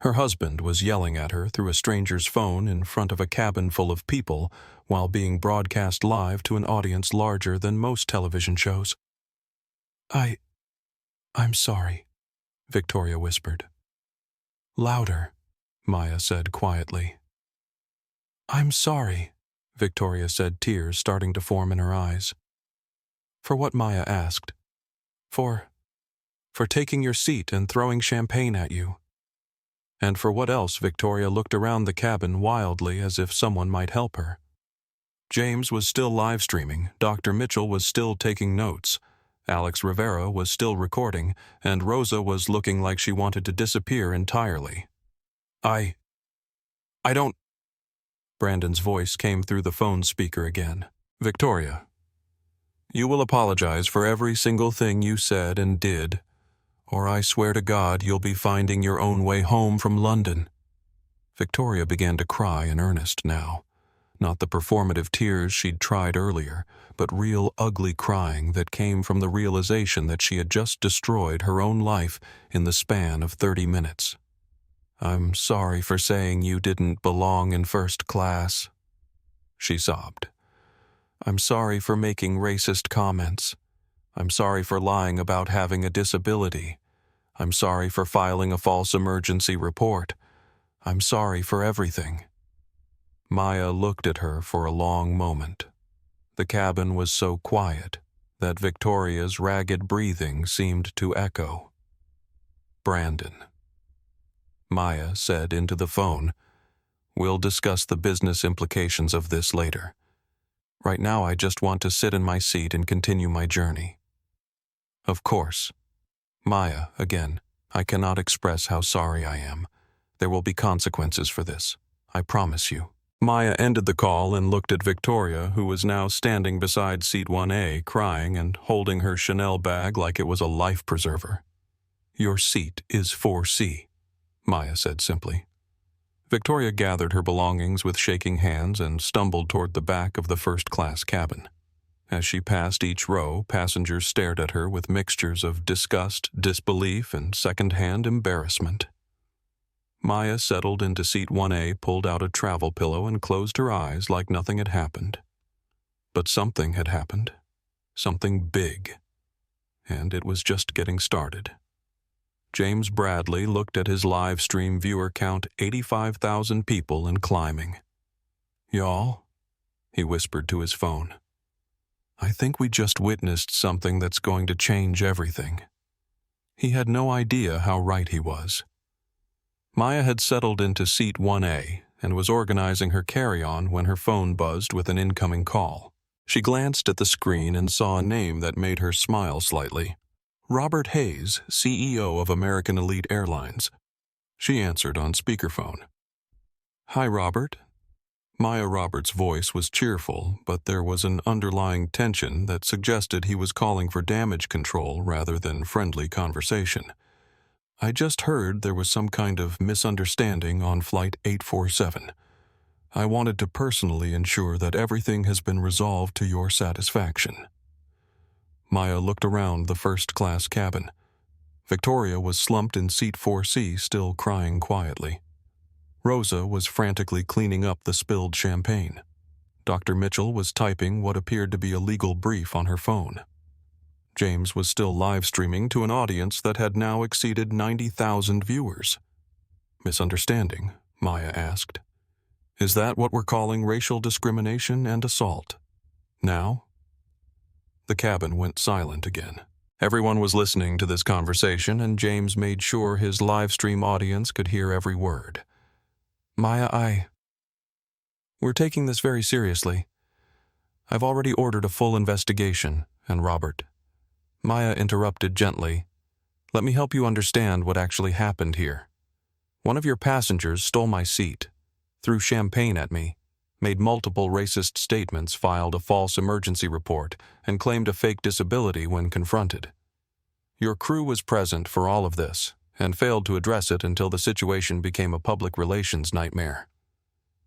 Her husband was yelling at her through a stranger's phone in front of a cabin full of people while being broadcast live to an audience larger than most television shows. I'm sorry, Victoria whispered. Louder, Maya said quietly. I'm sorry, Victoria said, tears starting to form in her eyes. For what? Maya asked. For taking your seat and throwing champagne at you. And for what else? Victoria looked around the cabin wildly as if someone might help her. James was still live streaming, Dr. Mitchell was still taking notes, Alex Rivera was still recording, and Rosa was looking like she wanted to disappear entirely. I don't... Brandon's voice came through the phone speaker again. Victoria, you will apologize for every single thing you said and did, or I swear to God you'll be finding your own way home from London. Victoria began to cry in earnest now. Not the performative tears she'd tried earlier, but real ugly crying that came from the realization that she had just destroyed her own life in the span of 30 minutes. I'm sorry for saying you didn't belong in first class, she sobbed. I'm sorry for making racist comments. I'm sorry for lying about having a disability. I'm sorry for filing a false emergency report. I'm sorry for everything. Maya looked at her for a long moment. The cabin was so quiet that Victoria's ragged breathing seemed to echo. Brandon. Maya said into the phone, We'll discuss the business implications of this later. Right now I just want to sit in my seat and continue my journey. Of course. Maya, again, I cannot express how sorry I am. There will be consequences for this. I promise you. Maya ended the call and looked at Victoria, who was now standing beside seat 1A, crying and holding her Chanel bag like it was a life preserver. Your seat is 4C, Maya said simply. Victoria gathered her belongings with shaking hands and stumbled toward the back of the first-class cabin. As she passed each row, passengers stared at her with mixtures of disgust, disbelief, and second-hand embarrassment. Maya settled into seat 1A, pulled out a travel pillow, and closed her eyes like nothing had happened. But something had happened. Something big. And it was just getting started. James Bradley looked at his live stream viewer count, 85,000 people and climbing. Y'all, he whispered to his phone. I think we just witnessed something that's going to change everything. He had no idea how right he was. Maya had settled into seat 1A and was organizing her carry-on when her phone buzzed with an incoming call. She glanced at the screen and saw a name that made her smile slightly. Robert Hayes, CEO of American Elite Airlines. She answered on speakerphone. Hi, Robert. Maya Roberts' voice was cheerful, but there was an underlying tension that suggested he was calling for damage control rather than friendly conversation. I just heard there was some kind of misunderstanding on Flight 847. I wanted to personally ensure that everything has been resolved to your satisfaction. Maya looked around the first-class cabin. Victoria was slumped in seat 4C, still crying quietly. Rosa was frantically cleaning up the spilled champagne. Dr. Mitchell was typing what appeared to be a legal brief on her phone. James was still live streaming to an audience that had now exceeded 90,000 viewers. Misunderstanding, Maya asked. Is that what we're calling racial discrimination and assault? Now? The cabin went silent again. Everyone was listening to this conversation, and James made sure his live stream audience could hear every word. Maya, we're taking this very seriously. I've already ordered a full investigation, and Robert. Maya interrupted gently. Let me help you understand what actually happened here. One of your passengers stole my seat, threw champagne at me, made multiple racist statements, filed a false emergency report, and claimed a fake disability when confronted. Your crew was present for all of this, and failed to address it until the situation became a public relations nightmare.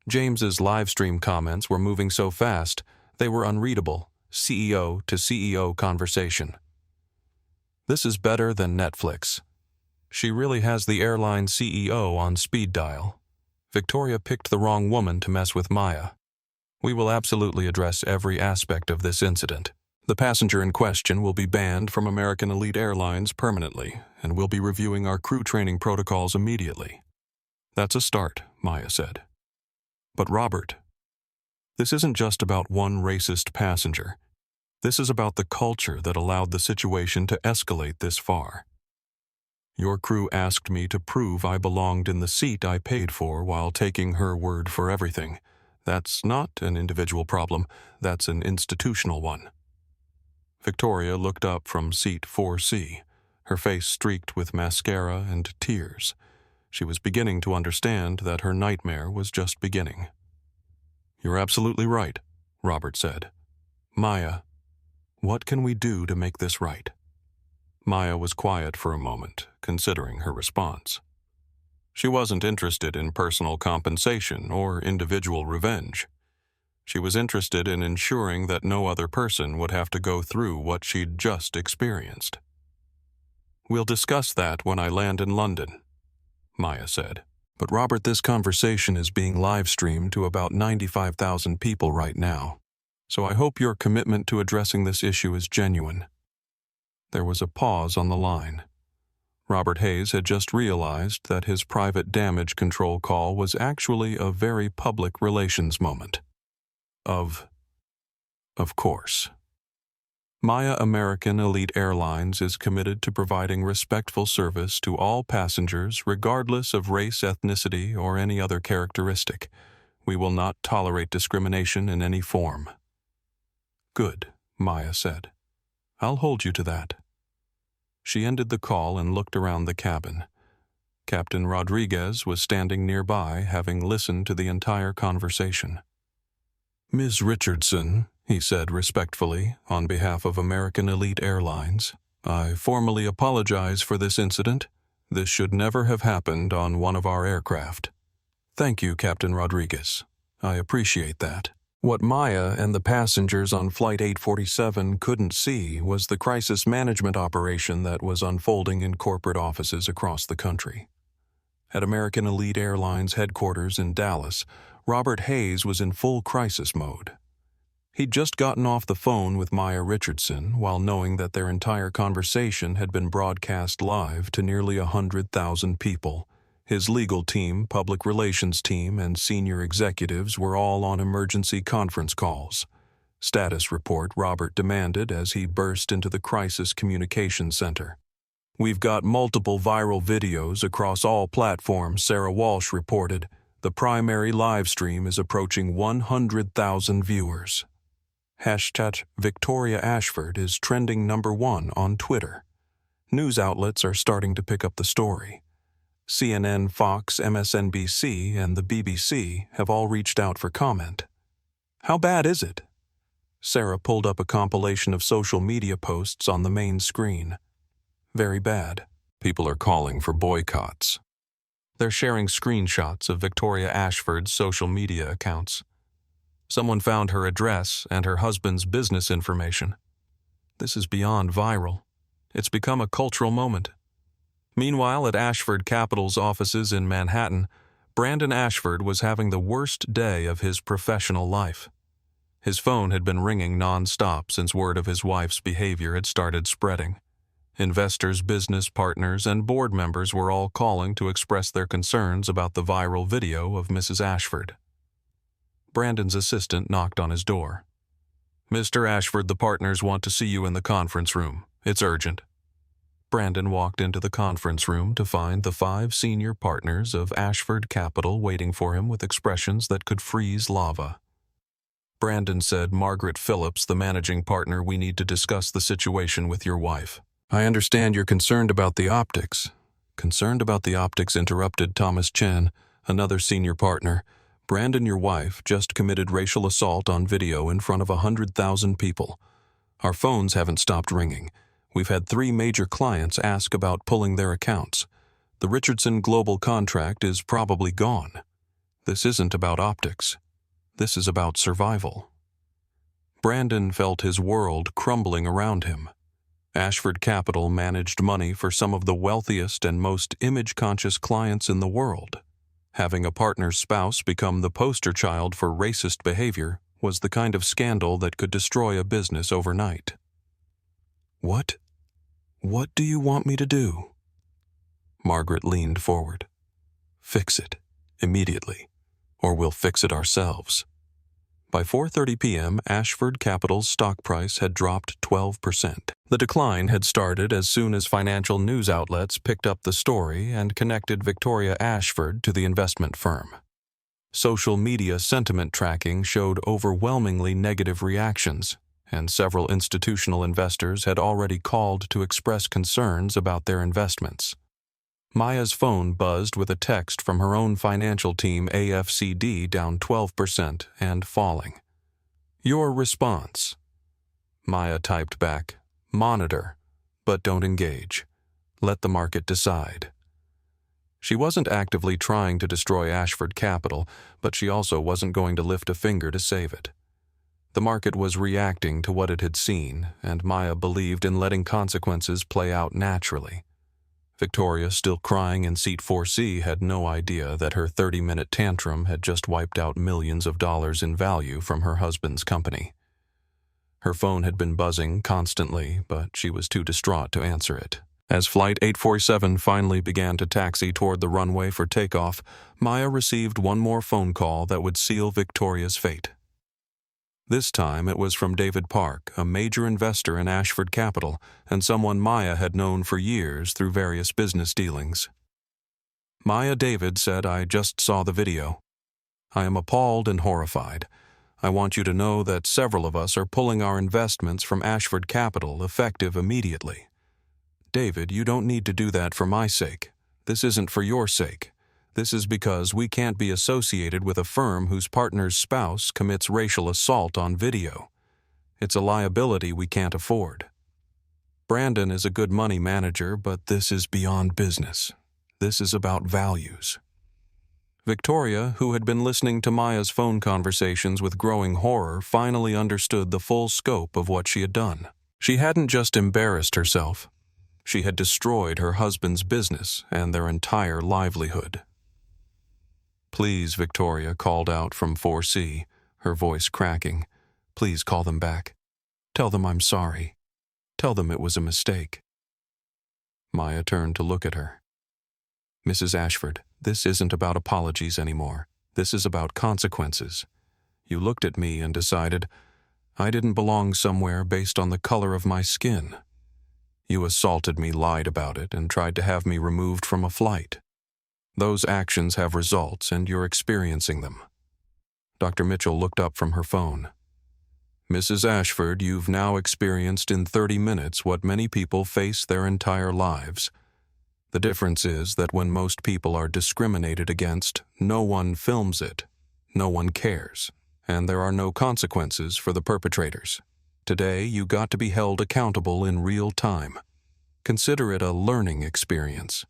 James's live stream comments were moving so fast, they were unreadable, CEO to CEO conversation. This is better than Netflix. She really has the airline CEO on speed dial. Victoria picked the wrong woman to mess with Maya. We will absolutely address every aspect of this incident. The passenger in question will be banned from American Elite Airlines permanently, and we'll be reviewing our crew training protocols immediately. That's a start, Maya said. But Robert, this isn't just about one racist passenger. This is about the culture that allowed the situation to escalate this far. Your crew asked me to prove I belonged in the seat I paid for while taking her word for everything. That's not an individual problem, that's an institutional one. Victoria looked up from seat 4C, her face streaked with mascara and tears. She was beginning to understand that her nightmare was just beginning. You're absolutely right, Robert said. Maya, what can we do to make this right? Maya was quiet for a moment, considering her response. She wasn't interested in personal compensation or individual revenge. She was interested in ensuring that no other person would have to go through what she'd just experienced. We'll discuss that when I land in London, Maya said. But Robert, this conversation is being live-streamed to about 95,000 people right now, so I hope your commitment to addressing this issue is genuine. There was a pause on the line. Robert Hayes had just realized that his private damage control call was actually a very public relations moment. Of course. Maya American Elite Airlines is committed to providing respectful service to all passengers regardless of race, ethnicity, or any other characteristic. We will not tolerate discrimination in any form. Good, Maya said. I'll hold you to that. She ended the call and looked around the cabin. Captain Rodriguez was standing nearby, having listened to the entire conversation. Ms. Richardson, he said respectfully, on behalf of American Elite Airlines, I formally apologize for this incident. This should never have happened on one of our aircraft. Thank you, Captain Rodriguez. I appreciate that. What Maya and the passengers on Flight 847 couldn't see was the crisis management operation that was unfolding in corporate offices across the country. At American Elite Airlines headquarters in Dallas, Robert Hayes was in full crisis mode. He'd just gotten off the phone with Maya Richardson while knowing that their entire conversation had been broadcast live to nearly 100,000 people. His legal team, public relations team, and senior executives were all on emergency conference calls. Status report, Robert demanded as he burst into the crisis communication center. We've got multiple viral videos across all platforms, Sarah Walsh reported. The primary live stream is approaching 100,000 viewers. Hashtag Victoria Ashford is trending #1 on Twitter. News outlets are starting to pick up the story. CNN, Fox, MSNBC, and the BBC have all reached out for comment. How bad is it? Sarah pulled up a compilation of social media posts on the main screen. Very bad. People are calling for boycotts. They're sharing screenshots of Victoria Ashford's social media accounts. Someone found her address and her husband's business information. This is beyond viral. It's become a cultural moment. Meanwhile, at Ashford Capital's offices in Manhattan, Brandon Ashford was having the worst day of his professional life. His phone had been ringing non-stop since word of his wife's behavior had started spreading. Investors, business partners, and board members were all calling to express their concerns about the viral video of Mrs. Ashford. Brandon's assistant knocked on his door. "Mr. Ashford, the partners want to see you in the conference room. It's urgent." Brandon walked into the conference room to find the 5 senior partners of Ashford Capital waiting for him with expressions that could freeze lava. Brandon said, "Margaret Phillips, the managing partner, we need to discuss the situation with your wife." "I understand you're concerned about the optics." "Concerned about the optics," interrupted Thomas Chen, another senior partner. "Brandon, your wife, just committed racial assault on video in front of 100,000 people. Our phones haven't stopped ringing. We've had 3 major clients ask about pulling their accounts. The Richardson Global contract is probably gone. This isn't about optics. This is about survival." Brandon felt his world crumbling around him. Ashford Capital managed money for some of the wealthiest and most image-conscious clients in the world. Having a partner's spouse become the poster child for racist behavior was the kind of scandal that could destroy a business overnight. What do you want me to do?" Margaret leaned forward. "Fix it, immediately, or we'll fix it ourselves." By 4:30 p.m., Ashford Capital's stock price had dropped 12%. The decline had started as soon as financial news outlets picked up the story and connected Victoria Ashford to the investment firm. Social media sentiment tracking showed overwhelmingly negative reactions, and several institutional investors had already called to express concerns about their investments. Maya's phone buzzed with a text from her own financial team, AFCD, down 12% and falling. "Your response." Maya typed back, "Monitor, but don't engage. Let the market decide." She wasn't actively trying to destroy Ashford Capital, but she also wasn't going to lift a finger to save it. The market was reacting to what it had seen, and Maya believed in letting consequences play out naturally. Victoria, still crying in seat 4C, had no idea that her 30-minute tantrum had just wiped out millions of dollars in value from her husband's company. Her phone had been buzzing constantly, but she was too distraught to answer it. As Flight 847 finally began to taxi toward the runway for takeoff, Maya received one more phone call that would seal Victoria's fate. This time it was from David Park, a major investor in Ashford Capital, and someone Maya had known for years through various business dealings. "Maya," David said, "I just saw the video. I am appalled and horrified. I want you to know that several of us are pulling our investments from Ashford Capital effective immediately. David, you don't need to do that for my sake. This isn't for your sake. This is because we can't be associated with a firm whose partner's spouse commits racial assault on video. It's a liability we can't afford. Brandon is a good money manager, but this is beyond business. This is about values." Victoria, who had been listening to Maya's phone conversations with growing horror, finally understood the full scope of what she had done. She hadn't just embarrassed herself. She had destroyed her husband's business and their entire livelihood. "Please," Victoria called out from 4C, her voice cracking. "Please call them back. Tell them I'm sorry. Tell them it was a mistake." Maya turned to look at her. "Mrs. Ashford, this isn't about apologies anymore. This is about consequences. You looked at me and decided I didn't belong somewhere based on the color of my skin. You assaulted me, lied about it, and tried to have me removed from a flight. Those actions have results, and you're experiencing them." Dr. Mitchell looked up from her phone. "Mrs. Ashford, you've now experienced in 30 minutes what many people face their entire lives. The difference is that when most people are discriminated against, no one films it, no one cares, and there are no consequences for the perpetrators. Today, you got to be held accountable in real time. Consider it a learning experience."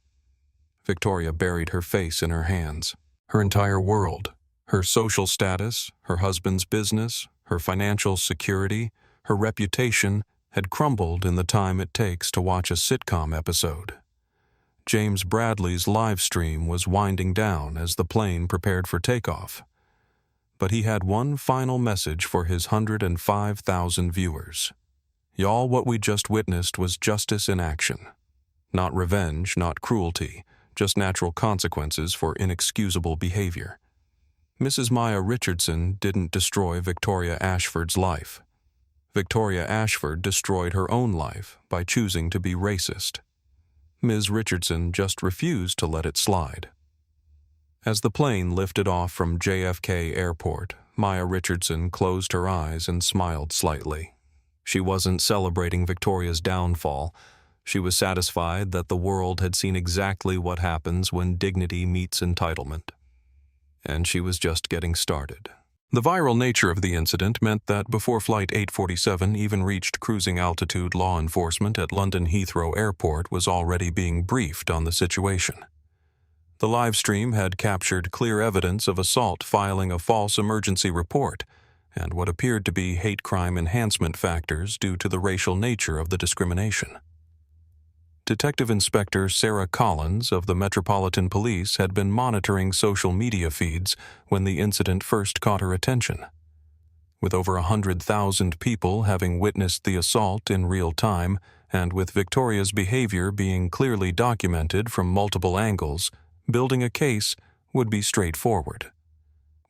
Victoria buried her face in her hands. Her entire world, her social status, her husband's business, her financial security, her reputation, had crumbled in the time it takes to watch a sitcom episode. James Bradley's live stream was winding down as the plane prepared for takeoff. But he had one final message for his 105,000 viewers. Y'all, what we just witnessed was justice in action. Not revenge, not cruelty, just natural consequences for inexcusable behavior. Mrs. Maya Richardson didn't destroy Victoria Ashford's life. Victoria Ashford destroyed her own life by choosing to be racist. Ms. Richardson just refused to let it slide. As the plane lifted off from JFK Airport, Maya Richardson closed her eyes and smiled slightly. She wasn't celebrating Victoria's downfall. She was satisfied that the world had seen exactly what happens when dignity meets entitlement. And she was just getting started. The viral nature of the incident meant that before Flight 847 even reached cruising altitude, law enforcement at London Heathrow Airport was already being briefed on the situation. The live stream had captured clear evidence of assault filing a false emergency report and what appeared to be hate crime enhancement factors due to the racial nature of the discrimination. Detective Inspector Sarah Collins of the Metropolitan Police had been monitoring social media feeds when the incident first caught her attention. With over 100,000 people having witnessed the assault in real time, and with Victoria's behavior being clearly documented from multiple angles, building a case would be straightforward.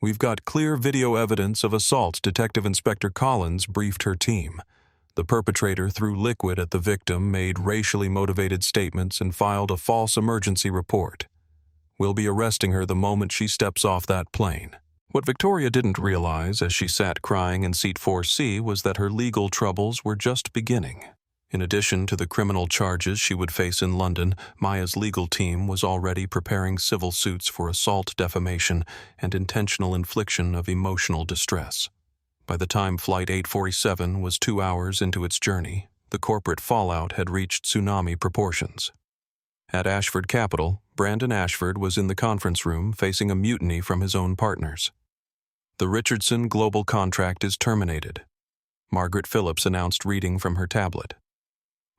"We've got clear video evidence of assault," Detective Inspector Collins briefed her team. The perpetrator threw liquid at the victim, made racially motivated statements, and filed a false emergency report. "We'll be arresting her the moment she steps off that plane." What Victoria didn't realize as she sat crying in seat 4C was that her legal troubles were just beginning. In addition to the criminal charges she would face in London, Maya's legal team was already preparing civil suits for assault, defamation, and intentional infliction of emotional distress. By the time Flight 847 was 2 hours into its journey, the corporate fallout had reached tsunami proportions. At Ashford Capital, Brandon Ashford was in the conference room facing a mutiny from his own partners. "The Richardson Global contract is terminated," Margaret Phillips announced, reading from her tablet.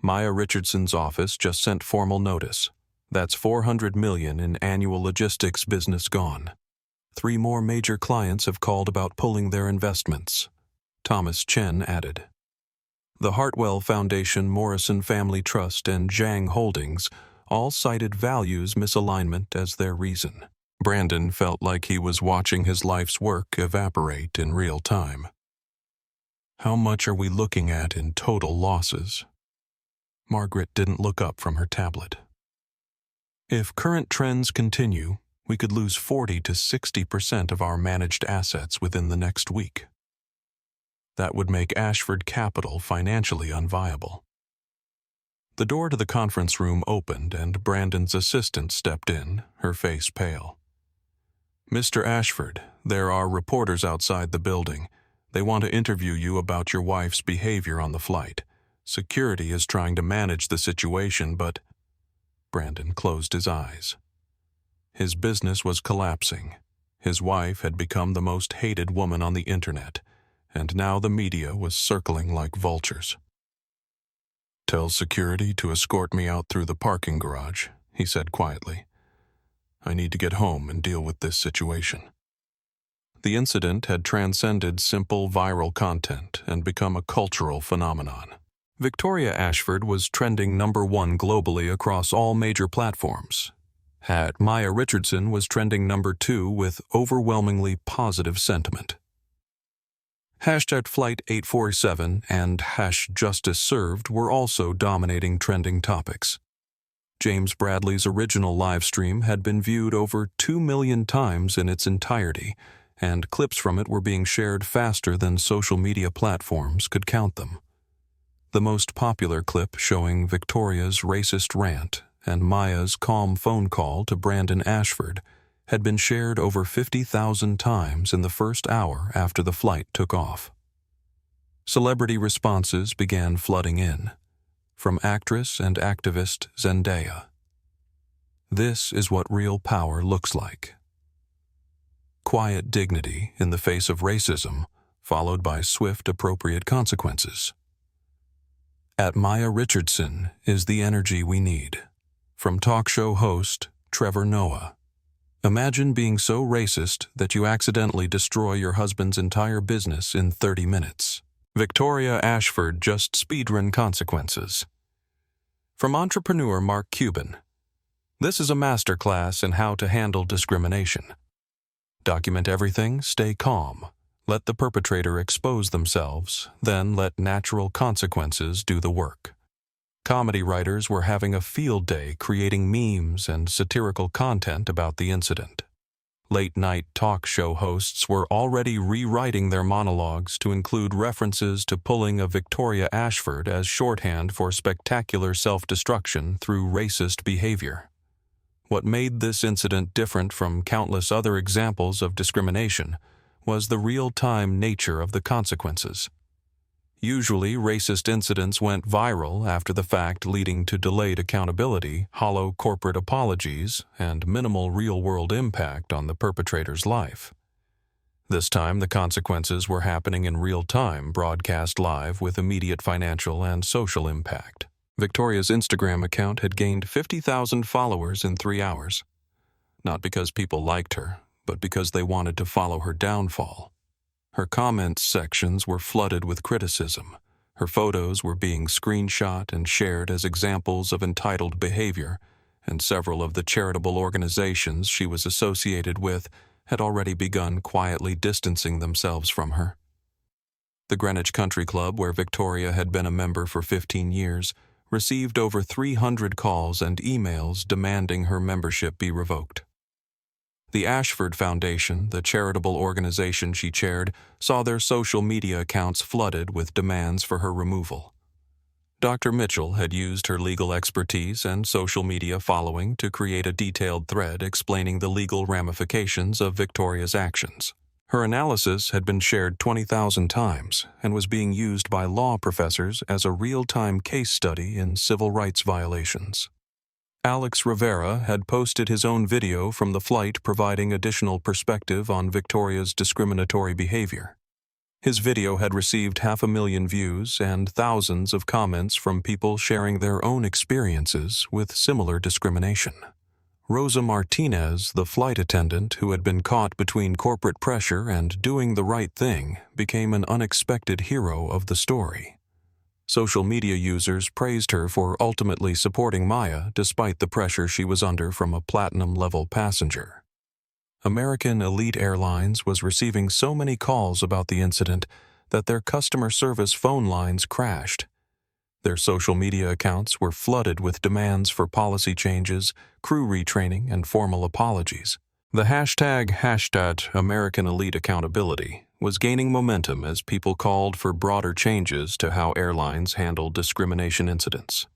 "Maya Richardson's office just sent formal notice. That's $400 million in annual logistics business gone. 3 more major clients have called about pulling their investments," Thomas Chen added. The Hartwell Foundation, Morrison Family Trust, and Zhang Holdings all cited values misalignment as their reason. Brandon felt like he was watching his life's work evaporate in real time. "How much are we looking at in total losses?" Margaret didn't look up from her tablet. "If current trends continue, we could lose 40 to 60% of our managed assets within the next week. That would make Ashford Capital financially unviable." The door to the conference room opened and Brandon's assistant stepped in, her face pale. "Mr. Ashford, there are reporters outside the building. They want to interview you about your wife's behavior on the flight. Security is trying to manage the situation, but—" Brandon closed his eyes. His business was collapsing. His wife had become the most hated woman on the internet, and now the media was circling like vultures. "Tell security to escort me out through the parking garage," he said quietly. "I need to get home and deal with this situation." The incident had transcended simple viral content and become a cultural phenomenon. Victoria Ashford was trending #1 globally across all major platforms. Maya Richardson was trending #2 with overwhelmingly positive sentiment. #Flight 847 and #Justice Served were also dominating trending topics. James Bradley's original live stream had been viewed over 2 million times in its entirety, and clips from it were being shared faster than social media platforms could count them. The most popular clip, showing Victoria's racist rant and Maya's calm phone call to Brandon Ashford, had been shared over 50,000 times in the first hour after the flight took off. Celebrity responses began flooding in, from actress and activist Zendaya. This is what real power looks like. Quiet dignity in the face of racism, followed by swift, appropriate consequences. At Maya Richardson is the energy we need. From talk show host Trevor Noah. Imagine being so racist that you accidentally destroy your husband's entire business in 30 minutes. Victoria Ashford just speedrun consequences. From entrepreneur Mark Cuban. This is a masterclass in how to handle discrimination. Document everything, stay calm. Let the perpetrator expose themselves, then let natural consequences do the work. Comedy writers were having a field day creating memes and satirical content about the incident. Late-night talk show hosts were already rewriting their monologues to include references to pulling a Victoria Ashford as shorthand for spectacular self-destruction through racist behavior. What made this incident different from countless other examples of discrimination was the real-time nature of the consequences. Usually, racist incidents went viral after the fact, leading to delayed accountability, hollow corporate apologies, and minimal real-world impact on the perpetrator's life. This time, the consequences were happening in real time, broadcast live with immediate financial and social impact. Victoria's Instagram account had gained 50,000 followers in 3 hours. Not because people liked her, but because they wanted to follow her downfall. Her comments sections were flooded with criticism. Her photos were being screenshot and shared as examples of entitled behavior, and several of the charitable organizations she was associated with had already begun quietly distancing themselves from her. The Greenwich Country Club, where Victoria had been a member for 15 years, received over 300 calls and emails demanding her membership be revoked. The Ashford Foundation, the charitable organization she chaired, saw their social media accounts flooded with demands for her removal. Dr. Mitchell had used her legal expertise and social media following to create a detailed thread explaining the legal ramifications of Victoria's actions. Her analysis had been shared 20,000 times and was being used by law professors as a real-time case study in civil rights violations. Alex Rivera had posted his own video from the flight providing additional perspective on Victoria's discriminatory behavior. His video had received 500,000 views and thousands of comments from people sharing their own experiences with similar discrimination. Rosa Martinez, the flight attendant who had been caught between corporate pressure and doing the right thing, became an unexpected hero of the story. Social media users praised her for ultimately supporting Maya despite the pressure she was under from a platinum-level passenger. American Elite Airlines was receiving so many calls about the incident that their customer service phone lines crashed. Their social media accounts were flooded with demands for policy changes, crew retraining, and formal apologies. The hashtag American Elite Accountability was gaining momentum as people called for broader changes to how airlines handle discrimination incidents.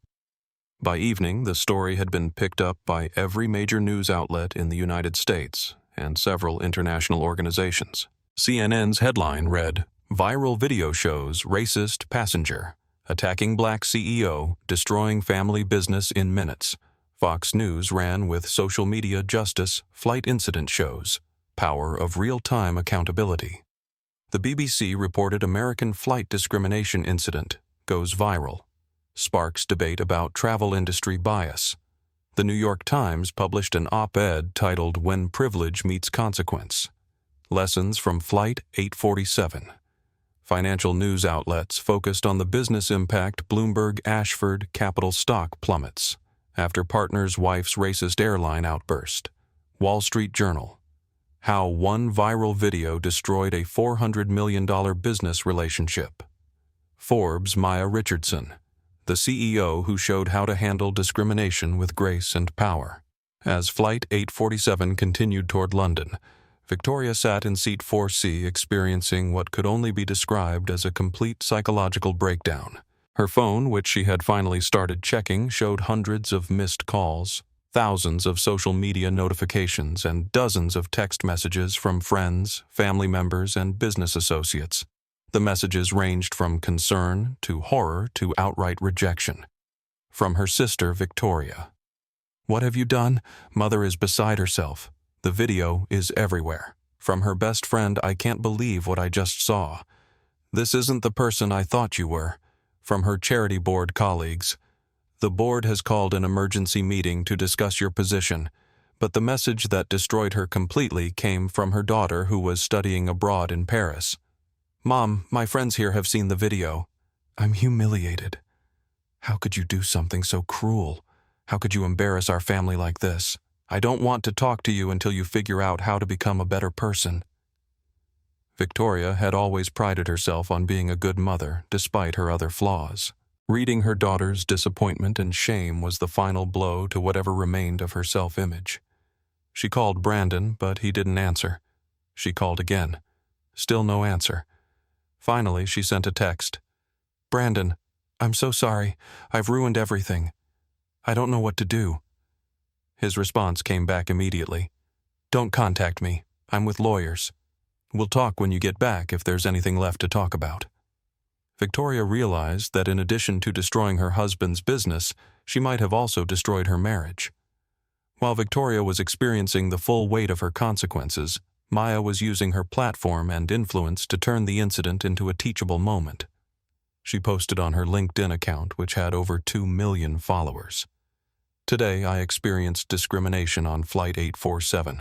By evening, the story had been picked up by every major news outlet in the United States and several international organizations. CNN's headline read, "Viral video shows racist passenger, attacking black CEO, destroying family business in minutes." Fox News ran with social media justice, flight incident shows, power of real-time accountability. The BBC reported American flight discrimination incident goes viral, sparks debate about travel industry bias. The New York Times published an op-ed titled "When Privilege Meets Consequence: Lessons from Flight 847. Financial news outlets focused on the business impact Bloomberg Ashford Capital stock plummets after partner's wife's racist airline outburst. Wall Street Journal: How one viral video destroyed a $400 million business relationship. Forbes Maya Richardson: The CEO who showed how to handle discrimination with grace and power. As Flight 847 continued toward London, Victoria sat in seat 4C experiencing what could only be described as a complete psychological breakdown. Her phone, which she had finally started checking, showed hundreds of missed calls, thousands of social media notifications, and dozens of text messages from friends, family members, and business associates. The messages ranged from concern to horror to outright rejection. From her sister, Victoria: "What have you done? Mother is beside herself. The video is everywhere." From her best friend: "I can't believe what I just saw. This isn't the person I thought you were." From her charity board colleagues: The board has called an emergency meeting to discuss your position, but the message that destroyed her completely came from her daughter who was studying abroad in Paris. Mom, my friends here have seen the video. I'm humiliated. How could you do something so cruel? How could you embarrass our family like this? I don't want to talk to you until you figure out how to become a better person. Victoria had always prided herself on being a good mother, despite her other flaws. Reading her daughter's disappointment and shame was the final blow to whatever remained of her self-image. She called Brandon, but he didn't answer. She called again. Still no answer. Finally, she sent a text. Brandon, I'm so sorry. I've ruined everything. I don't know what to do. His response came back immediately. Don't contact me. I'm with lawyers. We'll talk when you get back if there's anything left to talk about. Victoria realized that in addition to destroying her husband's business, she might have also destroyed her marriage. While Victoria was experiencing the full weight of her consequences, Maya was using her platform and influence to turn the incident into a teachable moment. She posted on her LinkedIn account, which had over 2 million followers. Today, I experienced discrimination on Flight 847.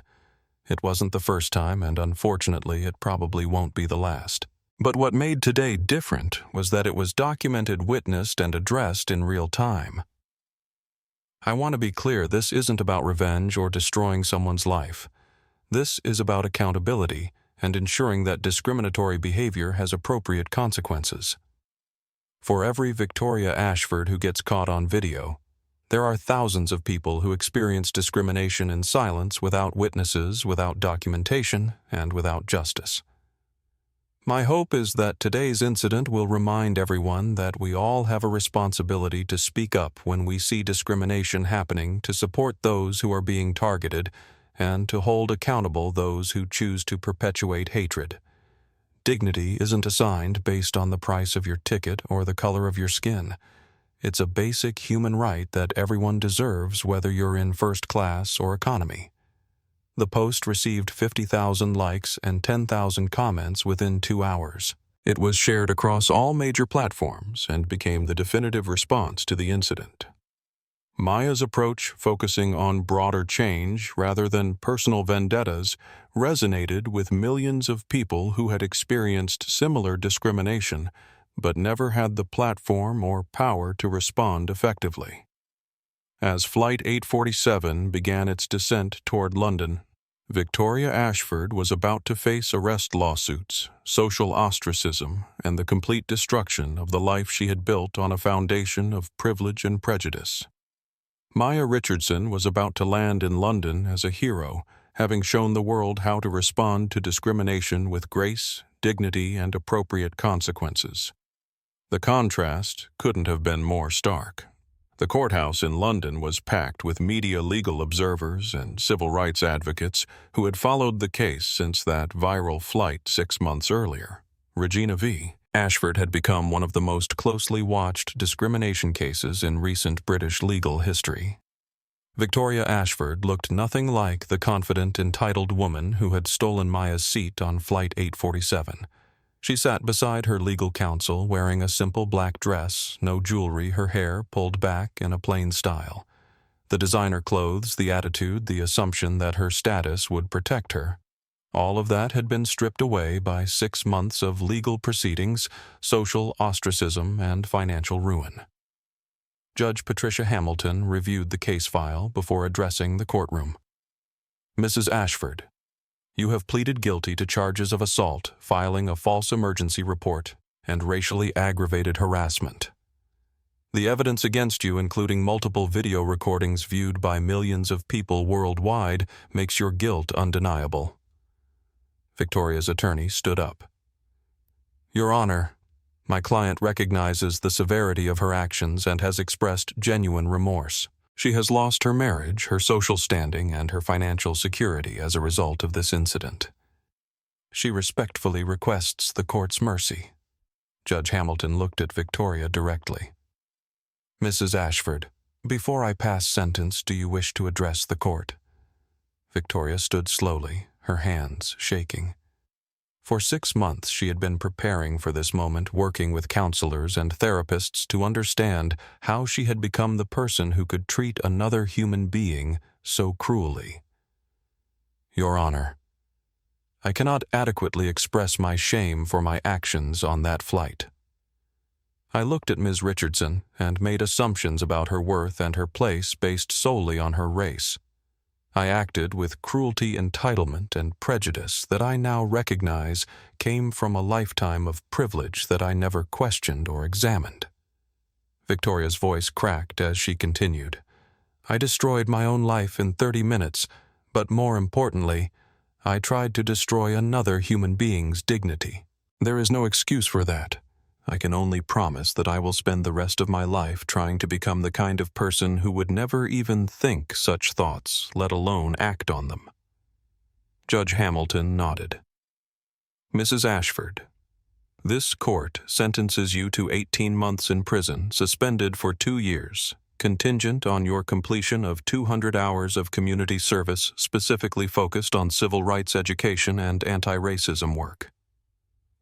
It wasn't the first time, and unfortunately, it probably won't be the last. But what made today different was that it was documented, witnessed, and addressed in real time. I want to be clear, this isn't about revenge or destroying someone's life. This is about accountability and ensuring that discriminatory behavior has appropriate consequences. For every Victoria Ashford who gets caught on video, there are thousands of people who experience discrimination in silence, without witnesses, without documentation, and without justice. My hope is that today's incident will remind everyone that we all have a responsibility to speak up when we see discrimination happening, to support those who are being targeted, and to hold accountable those who choose to perpetuate hatred. Dignity isn't assigned based on the price of your ticket or the color of your skin. It's a basic human right that everyone deserves, whether you're in first class or economy. The post received 50,000 likes and 10,000 comments within 2 hours. It was shared across all major platforms and became the definitive response to the incident. Maya's approach, focusing on broader change rather than personal vendettas, resonated with millions of people who had experienced similar discrimination but never had the platform or power to respond effectively. As Flight 847 began its descent toward London, Victoria Ashford was about to face arrest lawsuits, social ostracism, and the complete destruction of the life she had built on a foundation of privilege and prejudice. Maya Richardson was about to land in London as a hero, having shown the world how to respond to discrimination with grace, dignity, and appropriate consequences. The contrast couldn't have been more stark. The courthouse in London was packed with media, legal observers, and civil rights advocates who had followed the case since that viral flight 6 months earlier. Regina V. Ashford had become one of the most closely watched discrimination cases in recent British legal history. Victoria Ashford looked nothing like the confident, entitled woman who had stolen Maya's seat on Flight 847. She sat beside her legal counsel wearing a simple black dress, no jewelry, her hair pulled back in a plain style. The designer clothes, the attitude, the assumption that her status would protect her. All of that had been stripped away by 6 months of legal proceedings, social ostracism, and financial ruin. Judge Patricia Hamilton reviewed the case file before addressing the courtroom. Mrs. Ashford, you have pleaded guilty to charges of assault, filing a false emergency report, and racially aggravated harassment. The evidence against you, including multiple video recordings viewed by millions of people worldwide, makes your guilt undeniable. Victoria's attorney stood up. Your Honor, my client recognizes the severity of her actions and has expressed genuine remorse. She has lost her marriage, her social standing, and her financial security as a result of this incident. She respectfully requests the court's mercy. Judge Hamilton looked at Victoria directly. Mrs. Ashford, before I pass sentence, do you wish to address the court? Victoria stood slowly, her hands shaking. For 6 months she had been preparing for this moment, working with counselors and therapists to understand how she had become the person who could treat another human being so cruelly. Your Honor, I cannot adequately express my shame for my actions on that flight. I looked at Ms. Richardson and made assumptions about her worth and her place based solely on her race. I acted with cruelty, entitlement, and prejudice that I now recognize came from a lifetime of privilege that I never questioned or examined. Victoria's voice cracked as she continued. I destroyed my own life in 30 minutes, but more importantly, I tried to destroy another human being's dignity. There is no excuse for that. I can only promise that I will spend the rest of my life trying to become the kind of person who would never even think such thoughts, let alone act on them. Judge Hamilton nodded. Mrs. Ashford, this court sentences you to 18 months in prison, suspended for 2 years, contingent on your completion of 200 hours of community service specifically focused on civil rights education and anti-racism work.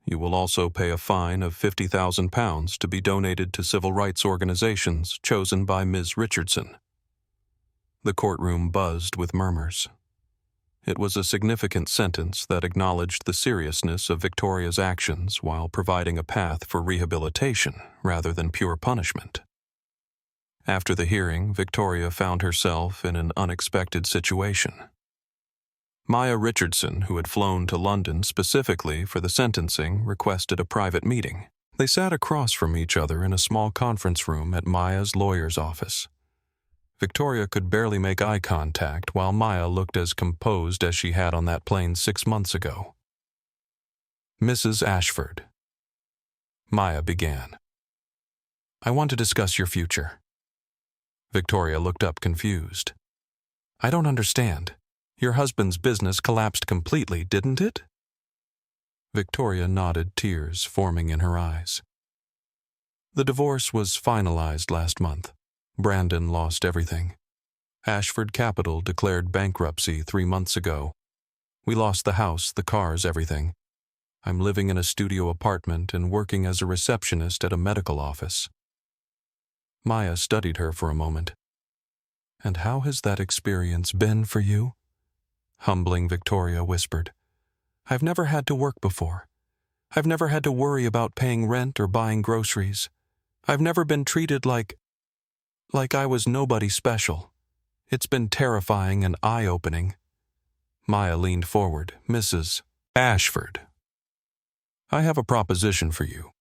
You will also pay a fine of £50,000 to be donated to civil rights organizations chosen by Ms. Richardson. The courtroom buzzed with murmurs. It was a significant sentence that acknowledged the seriousness of Victoria's actions while providing a path for rehabilitation rather than pure punishment. After the hearing, Victoria found herself in an unexpected situation. Maya Richardson, who had flown to London specifically for the sentencing, requested a private meeting. They sat across from each other in a small conference room at Maya's lawyer's office. Victoria could barely make eye contact while Maya looked as composed as she had on that plane 6 months ago. Mrs. Ashford, Maya began. I want to discuss your future. Victoria looked up confused. I don't understand. Your husband's business collapsed completely, didn't it? Victoria nodded, tears forming in her eyes. The divorce was finalized last month. Brandon lost everything. Ashford Capital declared bankruptcy 3 months ago. We lost the house, the cars, everything. I'm living in a studio apartment and working as a receptionist at a medical office. Maya studied her for a moment. And how has that experience been for you? Humbling Victoria whispered. I've never had to work before. I've never had to worry about paying rent or buying groceries. I've never been treated like I was nobody special. It's been terrifying and eye-opening. Maya leaned forward. Mrs. Ashford, I have a proposition for you.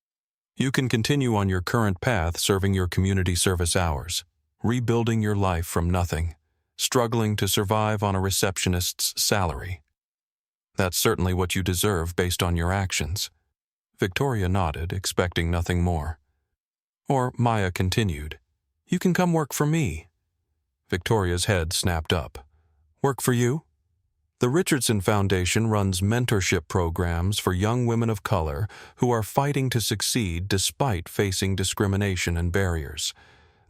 You can continue on your current path serving your community service hours, rebuilding your life from nothing, struggling to survive on a receptionist's salary. That's certainly what you deserve based on your actions. Victoria nodded, expecting nothing more. Or Maya continued, You can come work for me. Victoria's head snapped up. Work for you? The Richardson Foundation runs mentorship programs for young women of color who are fighting to succeed despite facing discrimination and barriers.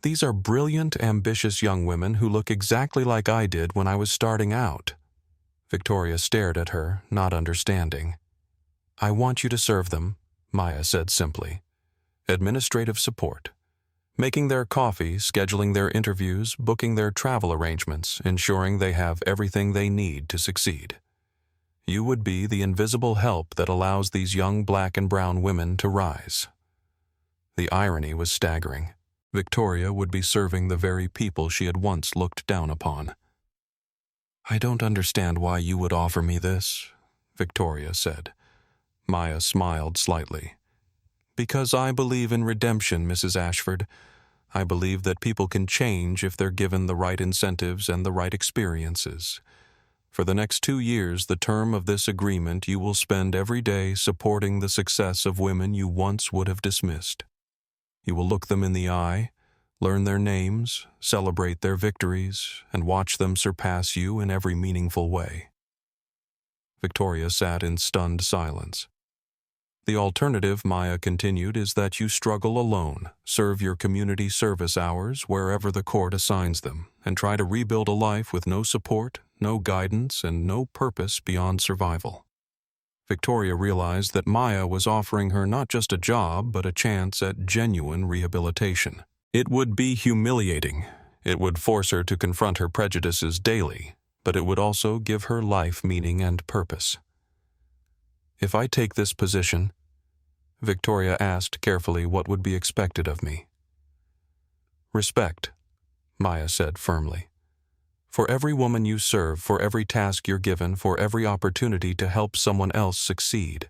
These are brilliant, ambitious young women who look exactly like I did when I was starting out. Victoria stared at her, not understanding. I want you to serve them, Maya said simply. Administrative support. Making their coffee, scheduling their interviews, booking their travel arrangements, ensuring they have everything they need to succeed. You would be the invisible help that allows these young black and brown women to rise. The irony was staggering. Victoria would be serving the very people she had once looked down upon. I don't understand why you would offer me this, Victoria said. Maya smiled slightly. Because I believe in redemption, Mrs. Ashford. I believe that people can change if they're given the right incentives and the right experiences. For the next 2 years, the term of this agreement, you will spend every day supporting the success of women you once would have dismissed. You will look them in the eye, learn their names, celebrate their victories, and watch them surpass you in every meaningful way. Victoria sat in stunned silence. The alternative, Maya continued, is that you struggle alone, serve your community service hours wherever the court assigns them, and try to rebuild a life with no support, no guidance, and no purpose beyond survival. Victoria realized that Maya was offering her not just a job, but a chance at genuine rehabilitation. It would be humiliating. It would force her to confront her prejudices daily, but it would also give her life meaning and purpose. If I take this position, Victoria asked carefully what would be expected of me. Respect, Maya said firmly. For every woman you serve, for every task you're given, for every opportunity to help someone else succeed.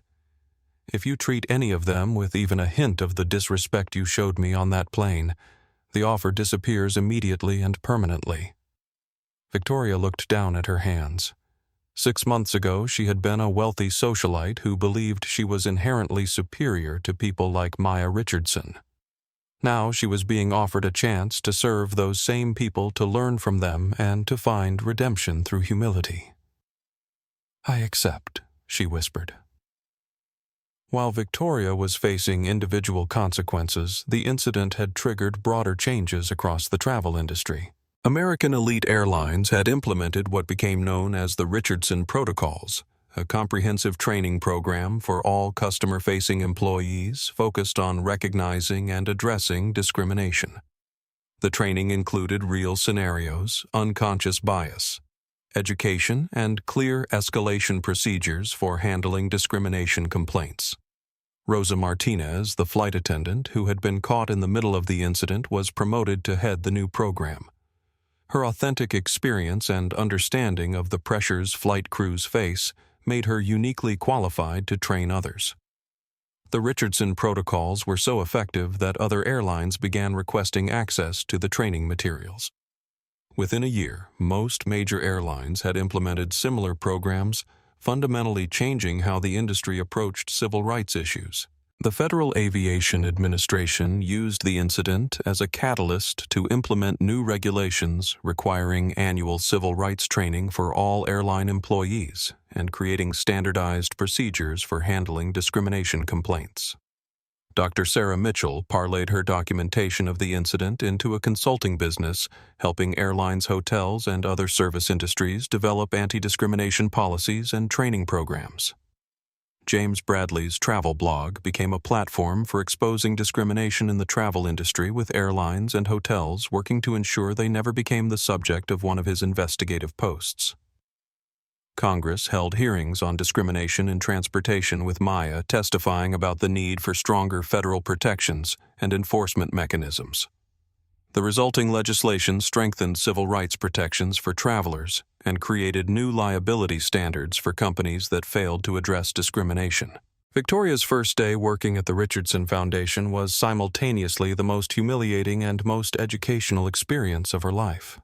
If you treat any of them with even a hint of the disrespect you showed me on that plane, the offer disappears immediately and permanently. Victoria looked down at her hands. 6 months ago, she had been a wealthy socialite who believed she was inherently superior to people like Maya Richardson. Now she was being offered a chance to serve those same people, to learn from them, and to find redemption through humility. "I accept," she whispered. While Victoria was facing individual consequences, the incident had triggered broader changes across the travel industry. American elite airlines had implemented what became known as the Richardson Protocols, a comprehensive training program for all customer-facing employees focused on recognizing and addressing discrimination. The training included real scenarios, unconscious bias, education, and clear escalation procedures for handling discrimination complaints. Rosa Martinez, the flight attendant who had been caught in the middle of the incident, was promoted to head the new program. Her authentic experience and understanding of the pressures flight crews face made her uniquely qualified to train others. The Richardson protocols were so effective that other airlines began requesting access to the training materials. Within a year, most major airlines had implemented similar programs, fundamentally changing how the industry approached civil rights issues. The Federal Aviation Administration used the incident as a catalyst to implement new regulations requiring annual civil rights training for all airline employees and creating standardized procedures for handling discrimination complaints. Dr. Sarah Mitchell parlayed her documentation of the incident into a consulting business, helping airlines, hotels, and other service industries develop anti-discrimination policies and training programs. James Bradley's travel blog became a platform for exposing discrimination in the travel industry, with airlines and hotels working to ensure they never became the subject of one of his investigative posts. Congress held hearings on discrimination in transportation, with Maya testifying about the need for stronger federal protections and enforcement mechanisms. The resulting legislation strengthened civil rights protections for travelers and created new liability standards for companies that failed to address discrimination. Victoria's first day working at the Richardson Foundation was simultaneously the most humiliating and most educational experience of her life.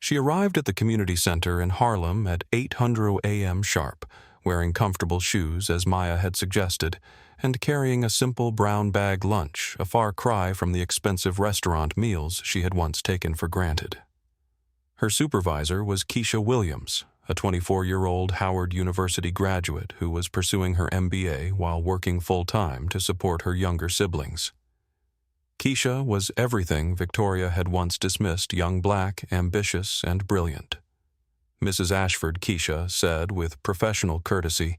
She arrived at the community center in Harlem at 8:00 a.m. sharp, wearing comfortable shoes as Maya had suggested, and carrying a simple brown bag lunch, a far cry from the expensive restaurant meals she had once taken for granted. Her supervisor was Keisha Williams, a 24-year-old Howard University graduate who was pursuing her MBA while working full-time to support her younger siblings. Keisha was everything Victoria had once dismissed: young, black, ambitious, and brilliant. Mrs. Ashford Keisha said with professional courtesy,